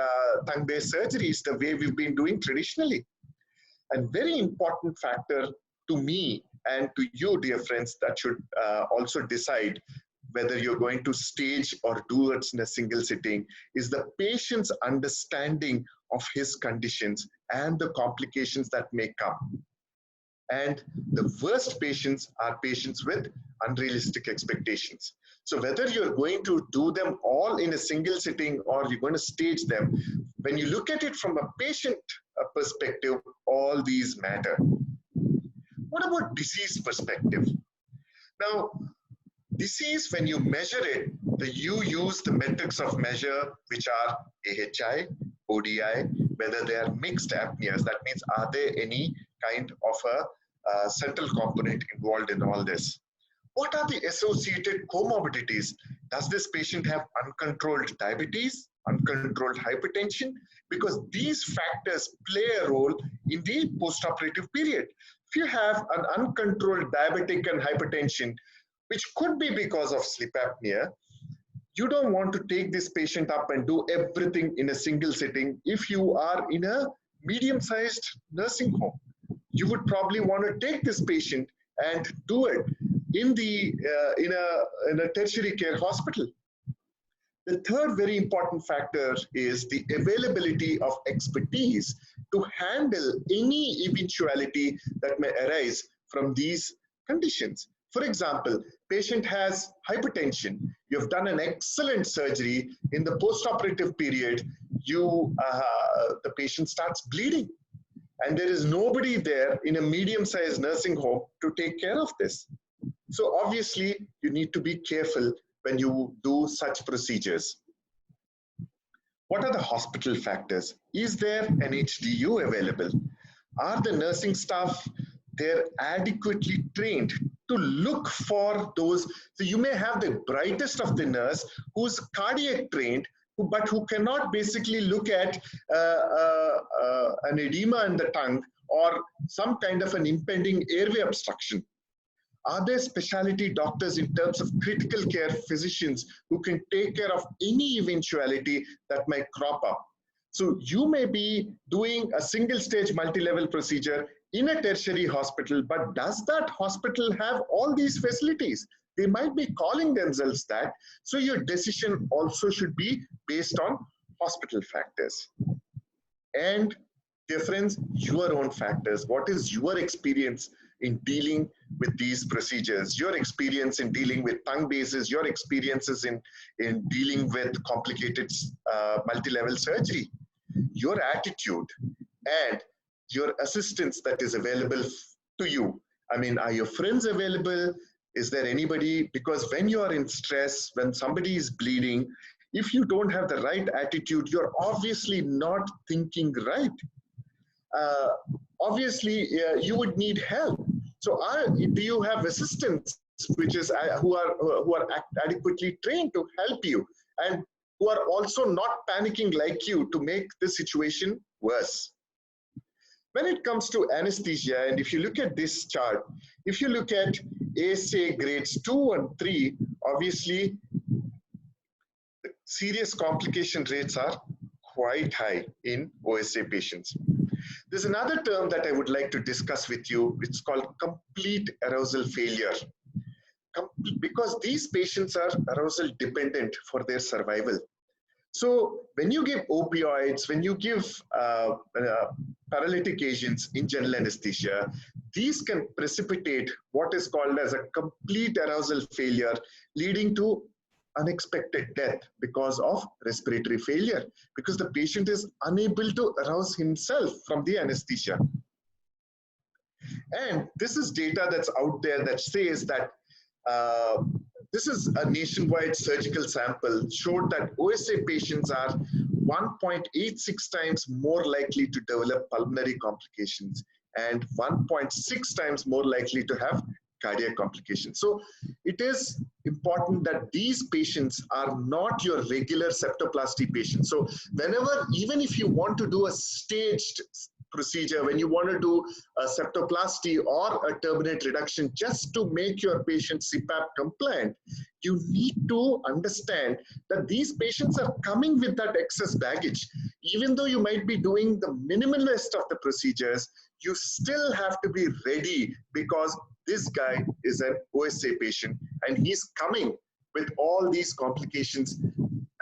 tongue-based surgeries the way we've been doing traditionally. And very important factor to me and to you, dear friends, that should also decide whether you're going to stage or do it in a single sitting is the patient's understanding of his conditions and the complications that may come. And the worst patients are patients with unrealistic expectations. So whether you're going to do them all in a single sitting or you're going to stage them, when you look at it from a patient perspective, all these matter. What about disease perspective? Now, disease, when you measure it, you use the metrics of measure, which are AHI, ODI, whether they are mixed apneas. That means, are there any kind of a central component involved in all this? What are the associated comorbidities? Does this patient have uncontrolled diabetes, uncontrolled hypertension? Because these factors play a role in the postoperative period. If you have an uncontrolled diabetic and hypertension, which could be because of sleep apnea, you don't want to take this patient up and do everything in a single sitting. If you are in a medium-sized nursing home, you would probably want to take this patient and do it in a tertiary care hospital. The third very important factor is the availability of expertise to handle any eventuality that may arise from these conditions. For example, patient has hypertension. You've done an excellent surgery. In the postoperative period, the patient starts bleeding. And there is nobody there in a medium-sized nursing home to take care of this. So obviously, you need to be careful when you do such procedures. What are the hospital factors? Is there an HDU available? Are the nursing staff there adequately trained to look for those? So you may have the brightest of the nurse who's cardiac trained, but who cannot basically look at an edema in the tongue or some kind of an impending airway obstruction. Are there specialty doctors in terms of critical care physicians who can take care of any eventuality that might crop up? So you may be doing a single stage multi-level procedure in a tertiary hospital, but does that hospital have all these facilities? They might be calling themselves that. So your decision also should be based on hospital factors. And dear friends, your own factors. What is your experience in dealing with these procedures, your experience in dealing with tongue bases, your experiences in dealing with complicated multi-level surgery, your attitude, and your assistance that is available to you. I mean, are your friends available? Is there anybody? Because when you are in stress, when somebody is bleeding, if you don't have the right attitude, you're obviously not thinking right. Obviously, you would need help. So, do you have assistants, which is who are adequately trained to help you, and who are also not panicking like you to make the situation worse? When it comes to anesthesia, and if you look at this chart, if you look at ASA grades 2 and 3, obviously the serious complication rates are quite high in OSA patients. There's another term that I would like to discuss with you. It's called complete arousal failure. Because these patients are arousal dependent for their survival. So when you give opioids, when you give paralytic agents in general anesthesia, these can precipitate what is called as a complete arousal failure, leading to unexpected death because of respiratory failure, because the patient is unable to arouse himself from the anesthesia. And this is data that's out there that says that this is a nationwide surgical sample, showed that OSA patients are 1.86 times more likely to develop pulmonary complications and 1.6 times more likely to have cardiac complications. So it is important that these patients are not your regular septoplasty patients. So whenever, even if you want to do a staged procedure, when you want to do a septoplasty or a turbinate reduction just to make your patient CPAP compliant, you need to understand that these patients are coming with that excess baggage. Even though you might be doing the minimalist of the procedures, you still have to be ready, because this guy is an OSA patient and he's coming with all these complications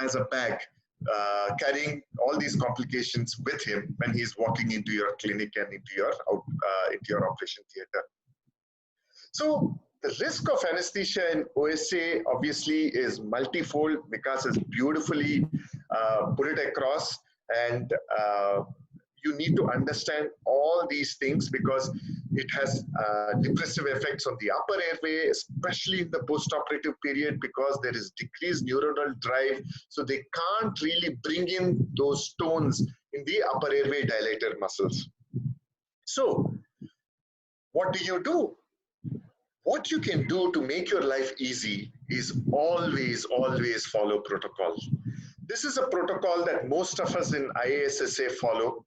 as a bag. Carrying all these complications with him when he's walking into your clinic and into your operation theater. So the risk of anesthesia in OSA obviously is multifold. Vikas has beautifully put it across, and you need to understand all these things because it has depressive effects on the upper airway, especially in the postoperative period, because there is decreased neuronal drive. So they can't really bring in those tones in the upper airway dilator muscles. So what do? What you can do to make your life easy is always follow protocol. This is a protocol that most of us in IASSA follow.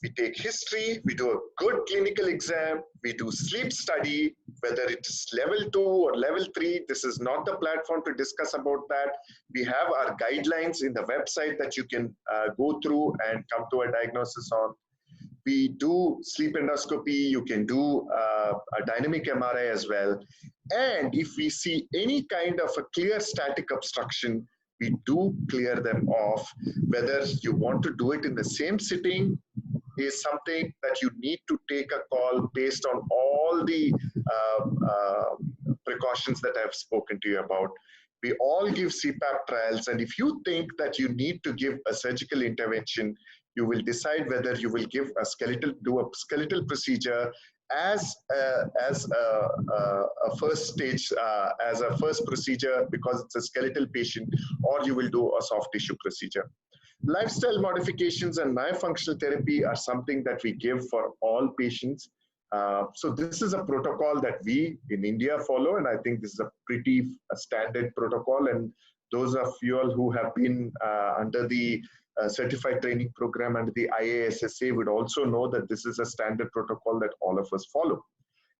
We take history, we do a good clinical exam, we do sleep study, whether it's level 2 or level 3. This is not the platform to discuss about that. We have our guidelines in the website that you can go through and come to a diagnosis on. We do sleep endoscopy, you can do a dynamic MRI as well. And if we see any kind of a clear static obstruction, we do clear them off. Whether you want to do it in the same sitting is something that you need to take a call based on all the precautions that I've spoken to you about. We all give CPAP trials, and if you think that you need to give a surgical intervention, you will decide whether you will give a do a skeletal procedure as a first stage, as a first procedure because it's a skeletal patient, or you will do a soft tissue procedure. Lifestyle modifications and myofunctional therapy are something that we give for all patients. So this is a protocol that we in India follow, and I think this is a pretty standard protocol. And those of you all who have been under the certified training program under the IASSA would also know that this is a standard protocol that all of us follow.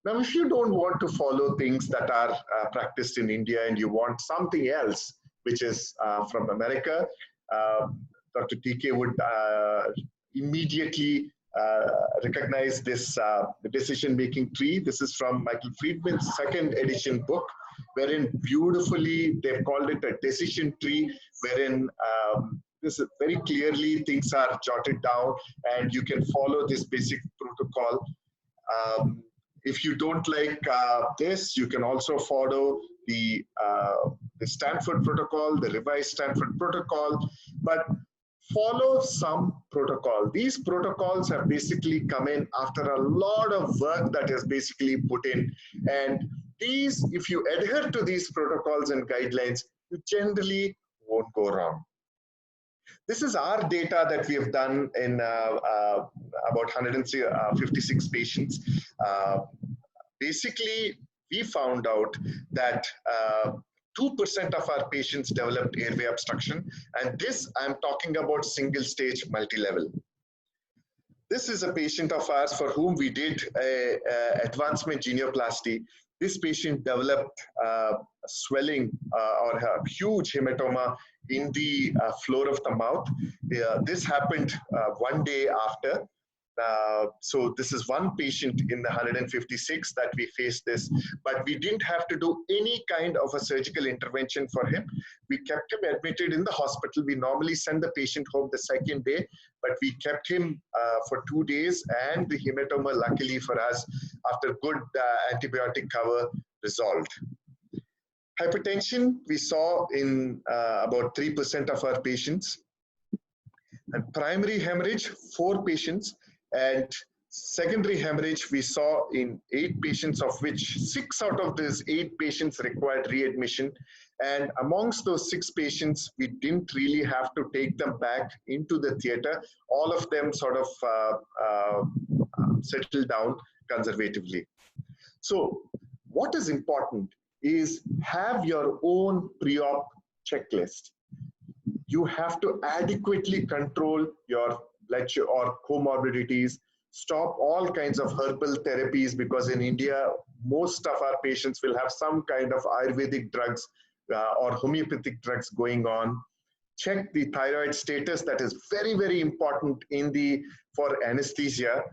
Now, if you don't want to follow things that are practiced in India and you want something else, which is from America, Dr. TK would immediately recognize this decision-making tree. This is from Michael Friedman's second edition book, wherein beautifully they've called it a decision tree, wherein this is very clearly things are jotted down and you can follow this basic protocol. if you don't like this, you can also follow the Stanford protocol, the revised Stanford protocol, but follow some protocol. These protocols have basically come in after a lot of work that is basically put in. And these, if you adhere to these protocols and guidelines, you generally won't go wrong. This is our data that we have done in about 156 patients. Basically, we found out that 2% of our patients developed airway obstruction, and this I'm talking about single stage multi-level. This is a patient of ours for whom we did a advancement genioplasty. This patient developed swelling or a huge hematoma in the floor of the mouth. This happened one day after. So this is one patient in the 156 that we faced this, but we didn't have to do any kind of a surgical intervention for him. We kept him admitted in the hospital. We normally send the patient home the second day, but we kept him for 2 days, and the hematoma, luckily for us, after good antibiotic cover, resolved. Hypertension we saw in about 3% of our patients, and primary hemorrhage, 4 patients, and secondary hemorrhage we saw in 8 patients, of which 6 out of these 8 patients required readmission. And amongst those 6 patients, we didn't really have to take them back into the theater. All of them sort of settled down conservatively. So what is important is have your own pre-op checklist. You have to adequately control your blood sugar or comorbidities, stop all kinds of herbal therapies, because in India, most of our patients will have some kind of Ayurvedic drugs or homeopathic drugs going on. Check the thyroid status. That is very, very important for anesthesia.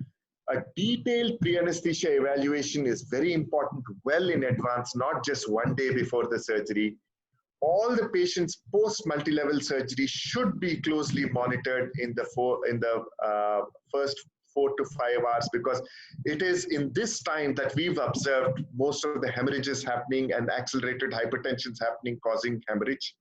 A detailed pre-anesthesia evaluation is very important well in advance, not just one day before the surgery. All the patients post multi-level surgery should be closely monitored in the first 4 to 5 hours, because it is in this time that we've observed most of the hemorrhages happening and accelerated hypertensions happening, causing hemorrhage.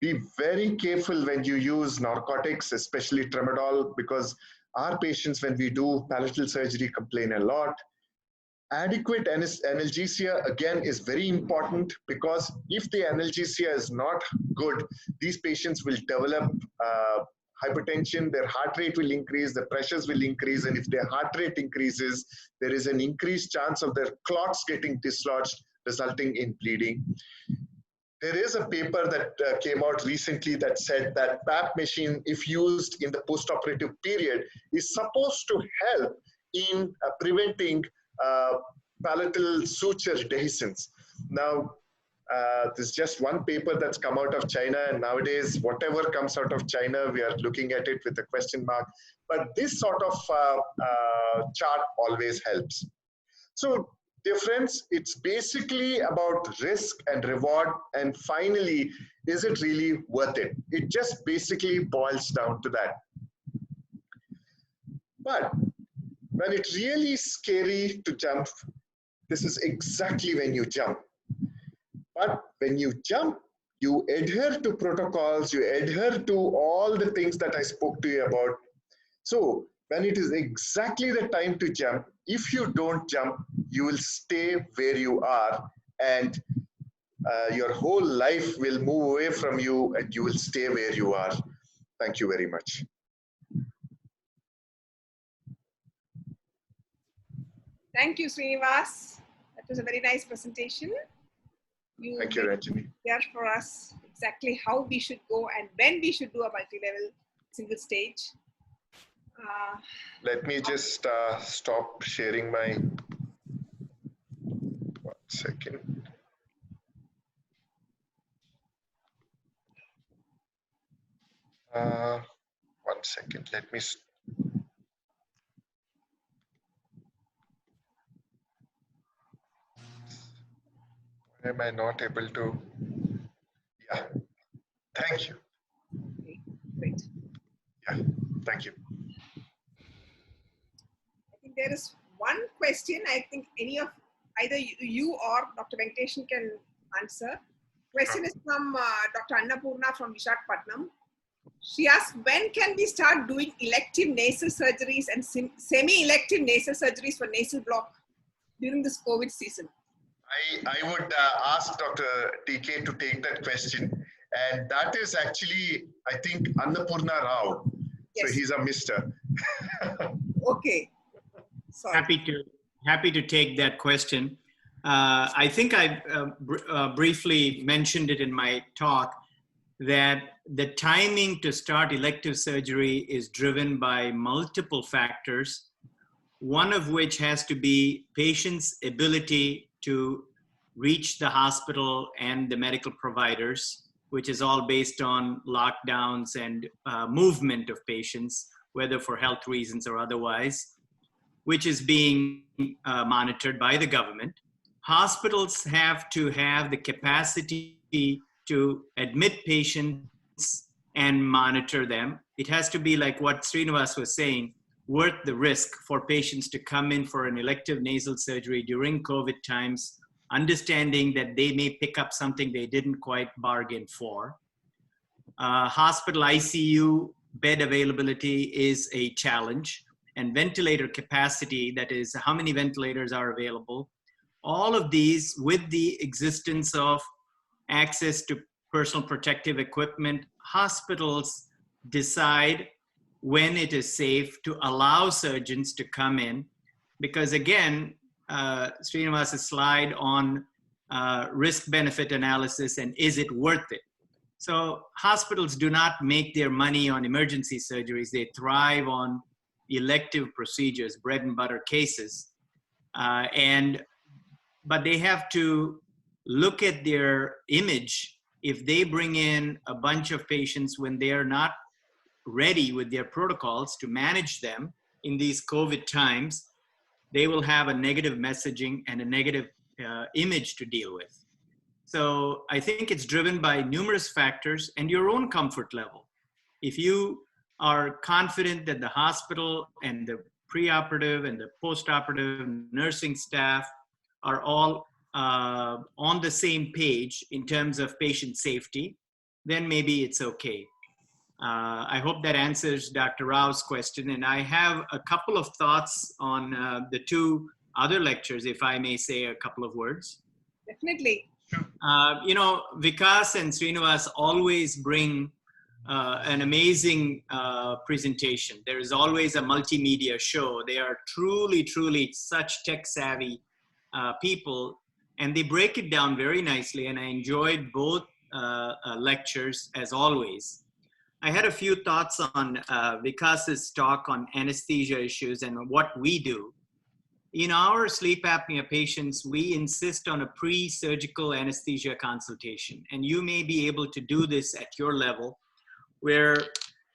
Be very careful when you use narcotics, especially tramadol, because our patients, when we do palatal surgery, complain a lot. Adequate analgesia, again, is very important, because if the analgesia is not good, these patients will develop hypertension, their heart rate will increase, the pressures will increase, and if their heart rate increases, there is an increased chance of their clots getting dislodged, resulting in bleeding. There is a paper that came out recently that said that PAP machine, if used in the postoperative period, is supposed to help in preventing palatal suture dehiscence. Now, there's just one paper that's come out of China, and nowadays, whatever comes out of China, we are looking at it with a question mark. But this sort of chart always helps. So, dear friends, it's basically about risk and reward, and finally, is it really worth it? It just basically boils down to that. But when it's really scary to jump, this is exactly when you jump. But when you jump, you adhere to protocols, you adhere to all the things that I spoke to you about. So when it is exactly the time to jump, if you don't jump, you will stay where you are, and your whole life will move away from you, and you will stay where you are. Thank you very much. Thank you, Srinivas. That was a very nice presentation. Thank you, Ranjini. Clear for us exactly how we should go and when we should do a multi-level single stage. Let me just stop sharing my, 1 second. One second, let me. Why am I not able to? Yeah, thank you. Okay, great. Yeah, thank you. I think there is one question I think either you or Dr. Venkatesan can answer. Question is from Dr. Annapurna from Visakhapatnam. She asked, when can we start doing elective nasal surgeries and semi-elective nasal surgeries for nasal block during this COVID season? I would ask Dr. TK to take that question. And that is actually, I think, Annapurna Rao. Yes. So he's a mister. Okay. Sorry. Happy to take that question. I think I briefly mentioned it in my talk that the timing to start elective surgery is driven by multiple factors, one of which has to be patient's ability to reach the hospital and the medical providers, which is all based on lockdowns and movement of patients, whether for health reasons or otherwise, which is being monitored by the government. Hospitals have to have the capacity to admit patients and monitor them. It has to be like what Srinivas was saying, worth the risk for patients to come in for an elective nasal surgery during COVID times, understanding that they may pick up something they didn't quite bargain for. Hospital ICU bed availability is a challenge, and ventilator capacity, that is how many ventilators are available. All of these, with the existence of access to personal protective equipment, hospitals decide when it is safe to allow surgeons to come in. Because again, Srinivas' slide on risk-benefit analysis and is it worth it? So hospitals do not make their money on emergency surgeries. They thrive on elective procedures, bread and butter cases. But they have to look at their image. If they bring in a bunch of patients when they are not ready with their protocols to manage them in these COVID times, they will have a negative messaging and a negative image to deal with. So I think it's driven by numerous factors and your own comfort level. If you are confident that the hospital and the preoperative and the postoperative nursing staff are all on the same page in terms of patient safety, then maybe it's okay. I hope that answers Dr. Rao's question. And I have a couple of thoughts on the two other lectures, if I may say a couple of words. Definitely. You know, Vikas and Srinivas always bring an amazing presentation. There is always a multimedia show. They are truly, truly such tech-savvy people, and they break it down very nicely, and I enjoyed both lectures as always. I had a few thoughts on Vikas's talk on anesthesia issues and what we do. In our sleep apnea patients, we insist on a pre-surgical anesthesia consultation, and you may be able to do this at your level where,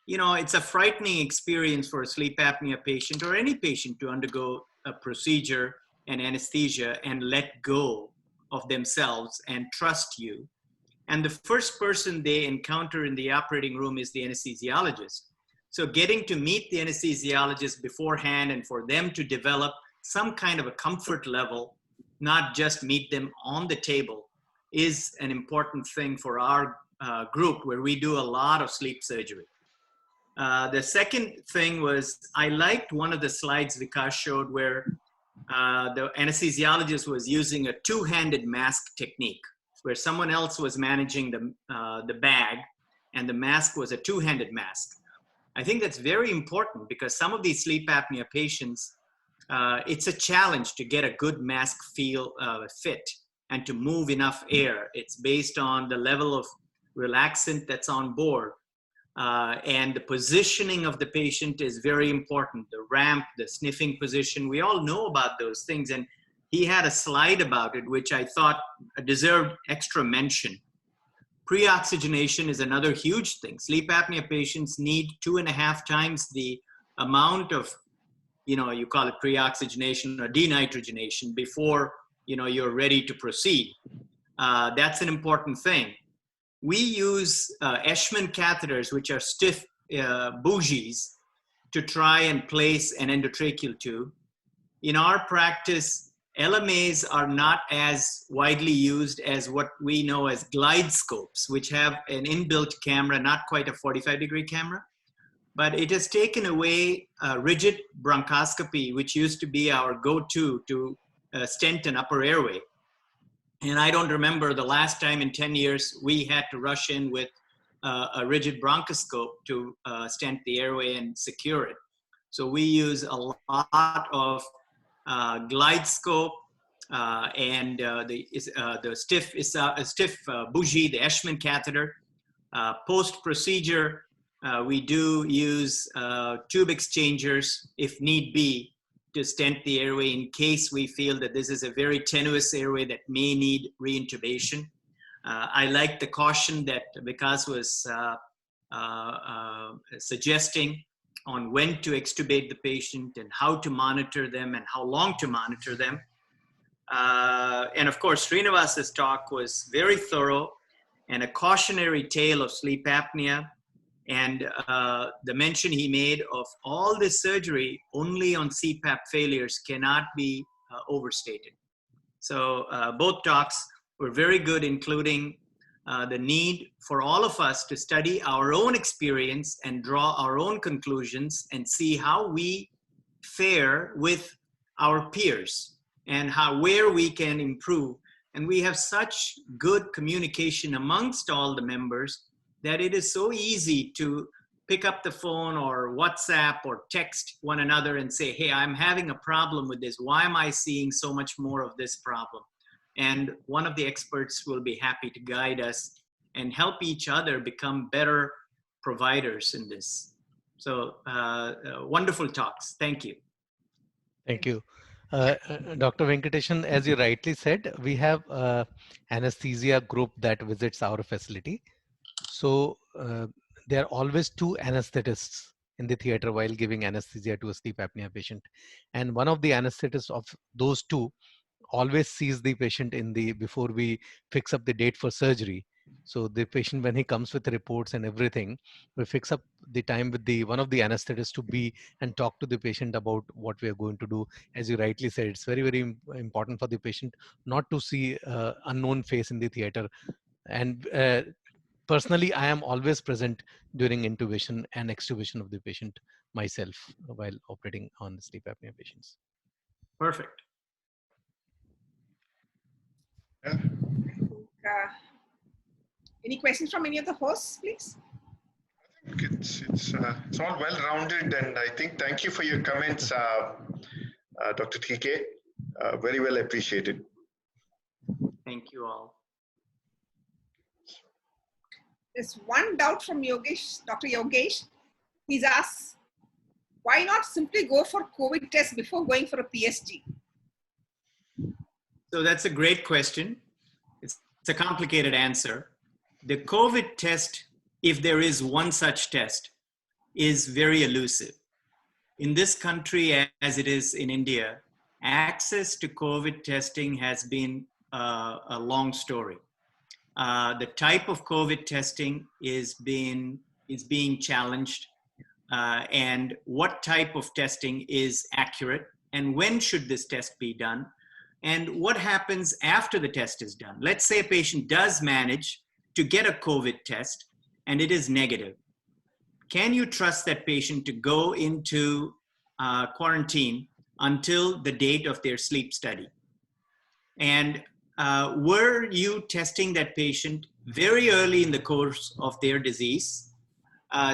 you know, it's a frightening experience for a sleep apnea patient or any patient to undergo a procedure and anesthesia and let go of themselves and trust you. And the first person they encounter in the operating room is the anesthesiologist. So getting to meet the anesthesiologist beforehand and for them to develop some kind of a comfort level, not just meet them on the table, is an important thing for our group where we do a lot of sleep surgery. The second thing was, I liked one of the slides Vikas showed where the anesthesiologist was using a two-handed mask technique, where someone else was managing the bag and the mask was a two-handed mask. I think that's very important because some of these sleep apnea patients, it's a challenge to get a good mask fit and to move enough air. It's based on the level of relaxant that's on board. And the positioning of the patient is very important. The ramp, the sniffing position, we all know about those things. And he had a slide about it, which I thought deserved extra mention. Pre-oxygenation is another huge thing. Sleep apnea patients need 2.5 times the amount of, you know, you call it pre-oxygenation or denitrogenation before, you know, you're ready to proceed. That's an important thing. We use Eshman catheters, which are stiff bougies, to try and place an endotracheal tube. in our practice, LMAs are not as widely used as what we know as glide scopes, which have an inbuilt camera, not quite a 45-degree camera. But it has taken away rigid bronchoscopy, which used to be our go-to to stent an upper airway. And I don't remember the last time in 10 years we had to rush in with a rigid bronchoscope to stent the airway and secure it. So we use a lot of glide scope and the stiff bougie, the Eschmann catheter. Post-procedure, we do use tube exchangers if need be to stent the airway in case we feel that this is a very tenuous airway that may need reintubation. I like the caution that Vikas was suggesting on when to extubate the patient and how to monitor them and how long to monitor them. And of course, Srinivasa's talk was very thorough and a cautionary tale of sleep apnea. And the mention he made of all this surgery only on CPAP failures cannot be overstated. So both talks were very good, including the need for all of us to study our own experience and draw our own conclusions and see how we fare with our peers and where we can improve. And we have such good communication amongst all the members that it is so easy to pick up the phone or WhatsApp or text one another and say, hey, I'm having a problem with this. Why am I seeing so much more of this problem? And one of the experts will be happy to guide us and help each other become better providers in this. So wonderful talks. Thank you. Thank you. Dr. Venkateshan, as you rightly said, we have anesthesia group that visits our facility. So there are always two anesthetists in the theater while giving anesthesia to a sleep apnea patient. And one of the anesthetists of those two always sees the patient before we fix up the date for surgery. So the patient, when he comes with the reports and everything, we fix up the time with one of the anesthetists to be and talk to the patient about what we are going to do. As you rightly said, it's very, very important for the patient not to see unknown face in the theater. And personally, I am always present during intubation and extubation of the patient myself while operating on sleep apnea patients. Perfect. I think, any questions from any of the hosts, please? I think it's all well-rounded, and I think thank you for your comments, Dr. TK. Very well appreciated. Thank you all. There's one doubt from Yogesh, Dr. Yogesh. He's asked, why not simply go for COVID test before going for a PSG? So that's a great question. It's a complicated answer. The COVID test, if there is one such test, is very elusive. In this country, as it is in India, access to COVID testing has been a long story. The type of COVID testing is being challenged, and what type of testing is accurate, and when should this test be done, and what happens after the test is done. Let's say a patient does manage to get a COVID test and it is negative. Can you trust that patient to go into quarantine until the date of their sleep study? And were you testing that patient very early in the course of their disease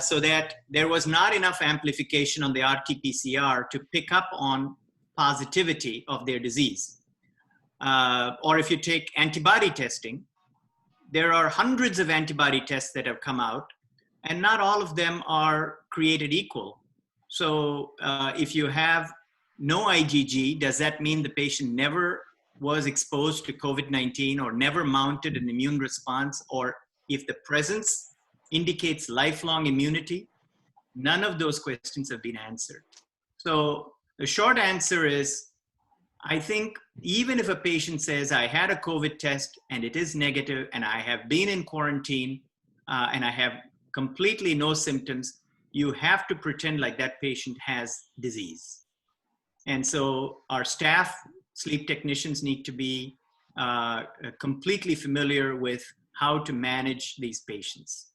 so that there was not enough amplification on the RT-PCR to pick up on positivity of their disease? Or if you take antibody testing, there are hundreds of antibody tests that have come out, and not all of them are created equal. So if you have no IgG, does that mean the patient never was exposed to COVID-19 or never mounted an immune response? Or if the presence indicates lifelong immunity? None of those questions have been answered. So the short answer is, I think even if a patient says, I had a COVID test and it is negative and I have been in quarantine and I have completely no symptoms, you have to pretend like that patient has disease. And so our staff, sleep technicians, need to be completely familiar with how to manage these patients.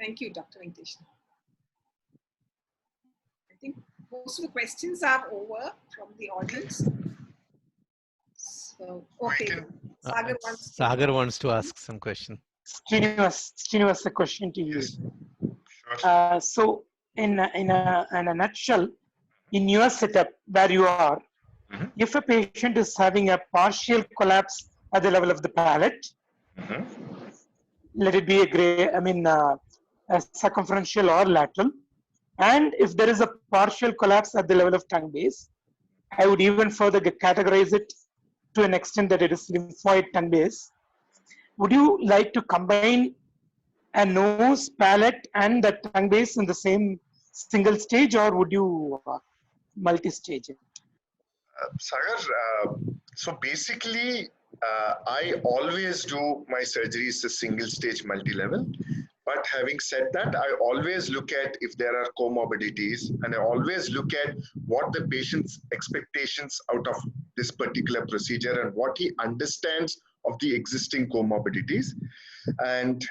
Thank you, Dr. Venkatesh. I think most of the questions are over from the audience. So, okay. Sagar wants to ask some question. Srinivas, a question to you. Yes. Sure. So, in a nutshell, in your setup where you are, if a patient is having a partial collapse at the level of the palate, let it be a circumferential or lateral, and if there is a partial collapse at the level of tongue base, I would even further categorize it to an extent that it is lymphoid tongue base. Would you like to combine a nose, palate, and the tongue base in the same single stage, or would you multi-stage it? Sagar, so basically, I always do my surgeries a single stage multi-level. But having said that, I always look at if there are comorbidities, and I always look at what the patient's expectations out of this particular procedure and what he understands of the existing comorbidities. And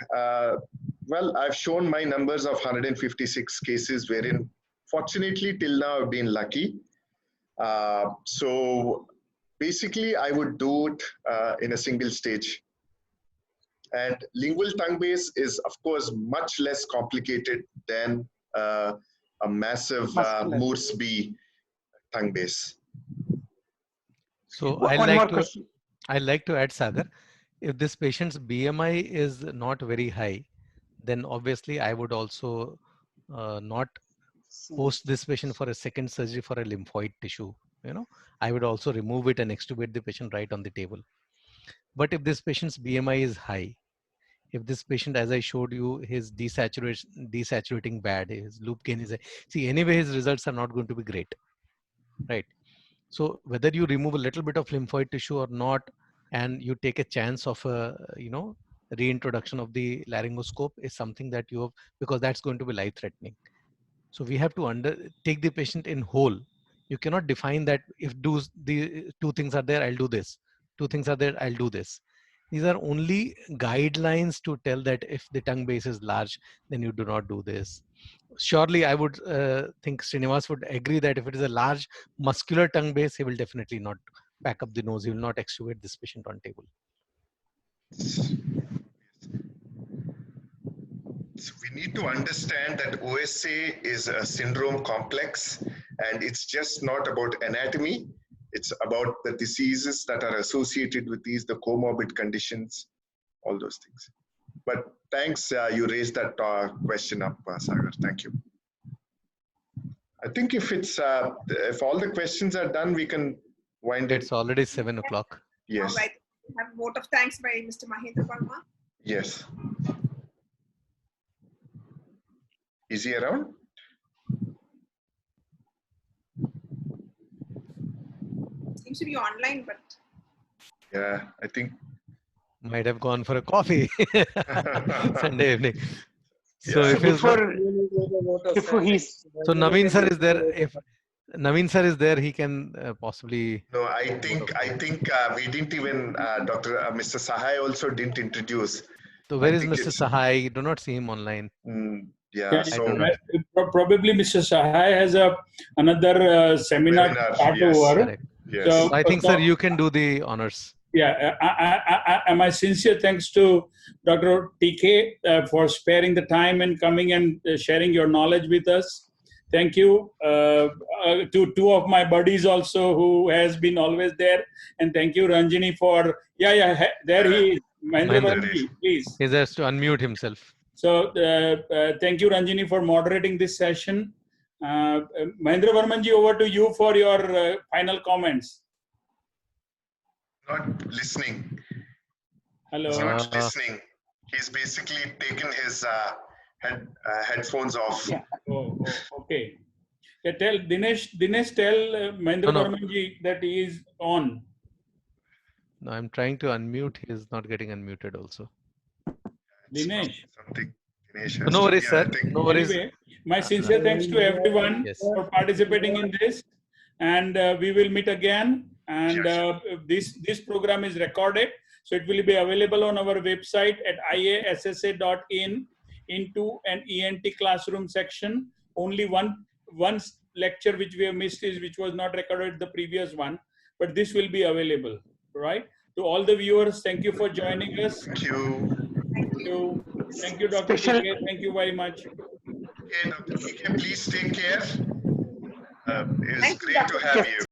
well, I've shown my numbers of 156 cases wherein, fortunately, till now I've been lucky. So basically, I would do it in a single stage. And lingual tongue base is, of course, much less complicated than a massive Moresby tongue base. So I'd like to add, Sagar, if this patient's BMI is not very high, then obviously I would also not post this patient for a second surgery for a lymphoid tissue. I would also remove it and extubate the patient right on the table. But if this patient's BMI is high, if this patient, as I showed you, his desaturating bad, his loop gain is, see, anyway, his results are not going to be great, right? So whether you remove a little bit of lymphoid tissue or not, and you take a chance of a, reintroduction of the laryngoscope is something that you have, because that's going to be life threatening. So we have to take the patient in whole. You cannot define that if the two things are there, I'll do this. Two things are there, I'll do this. These are only guidelines to tell that if the tongue base is large, then you do not do this. Surely I would think Srinivas would agree that if it is a large muscular tongue base, he will definitely not pack up the nose. He will not extubate this patient on table. So we need to understand that OSA is a syndrome complex, and it's just not about anatomy. It's about the diseases that are associated with these, the comorbid conditions, all those things. But thanks, you raised that question up, Sagar. Thank you. I think if all the questions are done, we can wind it. It's already 7 o'clock. Yes. All right. We have a vote of thanks by Mr. Mahendra Pharma. Yes. Is he around? Seems to be online, but yeah, I think might have gone for a coffee Sunday evening. So yeah. if so Naveen sir is there. If Naveen sir is there, he can possibly. No, I think we didn't even Mr. Sahai also didn't introduce. So where is Mr. Sahai? You do not see him online. Yeah, so probably Mr. Sahai has another seminar to start over. Yes. So I think, sir, you can do the honors. Yeah, my sincere thanks to Dr. TK for sparing the time and coming and sharing your knowledge with us. Thank you to two of my buddies also who has been always there. And thank you, Ranjini, for, there he is. Mahendra, please. He has to unmute himself. So thank you, Ranjini, for moderating this session. Mahendra Varmanji, over to you for your final comments. Not listening. Hello. He's not listening. He's basically taken his headphones off. Yeah. Oh, okay. Yeah, tell Dinesh, tell Mahendra Varmanji that he is on. No, I'm trying to unmute. He is not getting unmuted also. Dinesh. Something. Dinesh has No to- worries, yeah, sir. I think- No worries. Anyway, my sincere thanks to everyone Yes. for participating in this, and we will meet again. And this program is recorded, so it will be available on our website at iassa.in into an ENT classroom section. Only one lecture which we have missed is which was not recorded the previous one, but this will be available, right? To all the viewers, thank you for joining us. Thank you. Thank you. Thank you, Dr. Special- TK. Thank you very much. Okay, Dr. TK, please take care. It's Thank you, great to Dr. have you.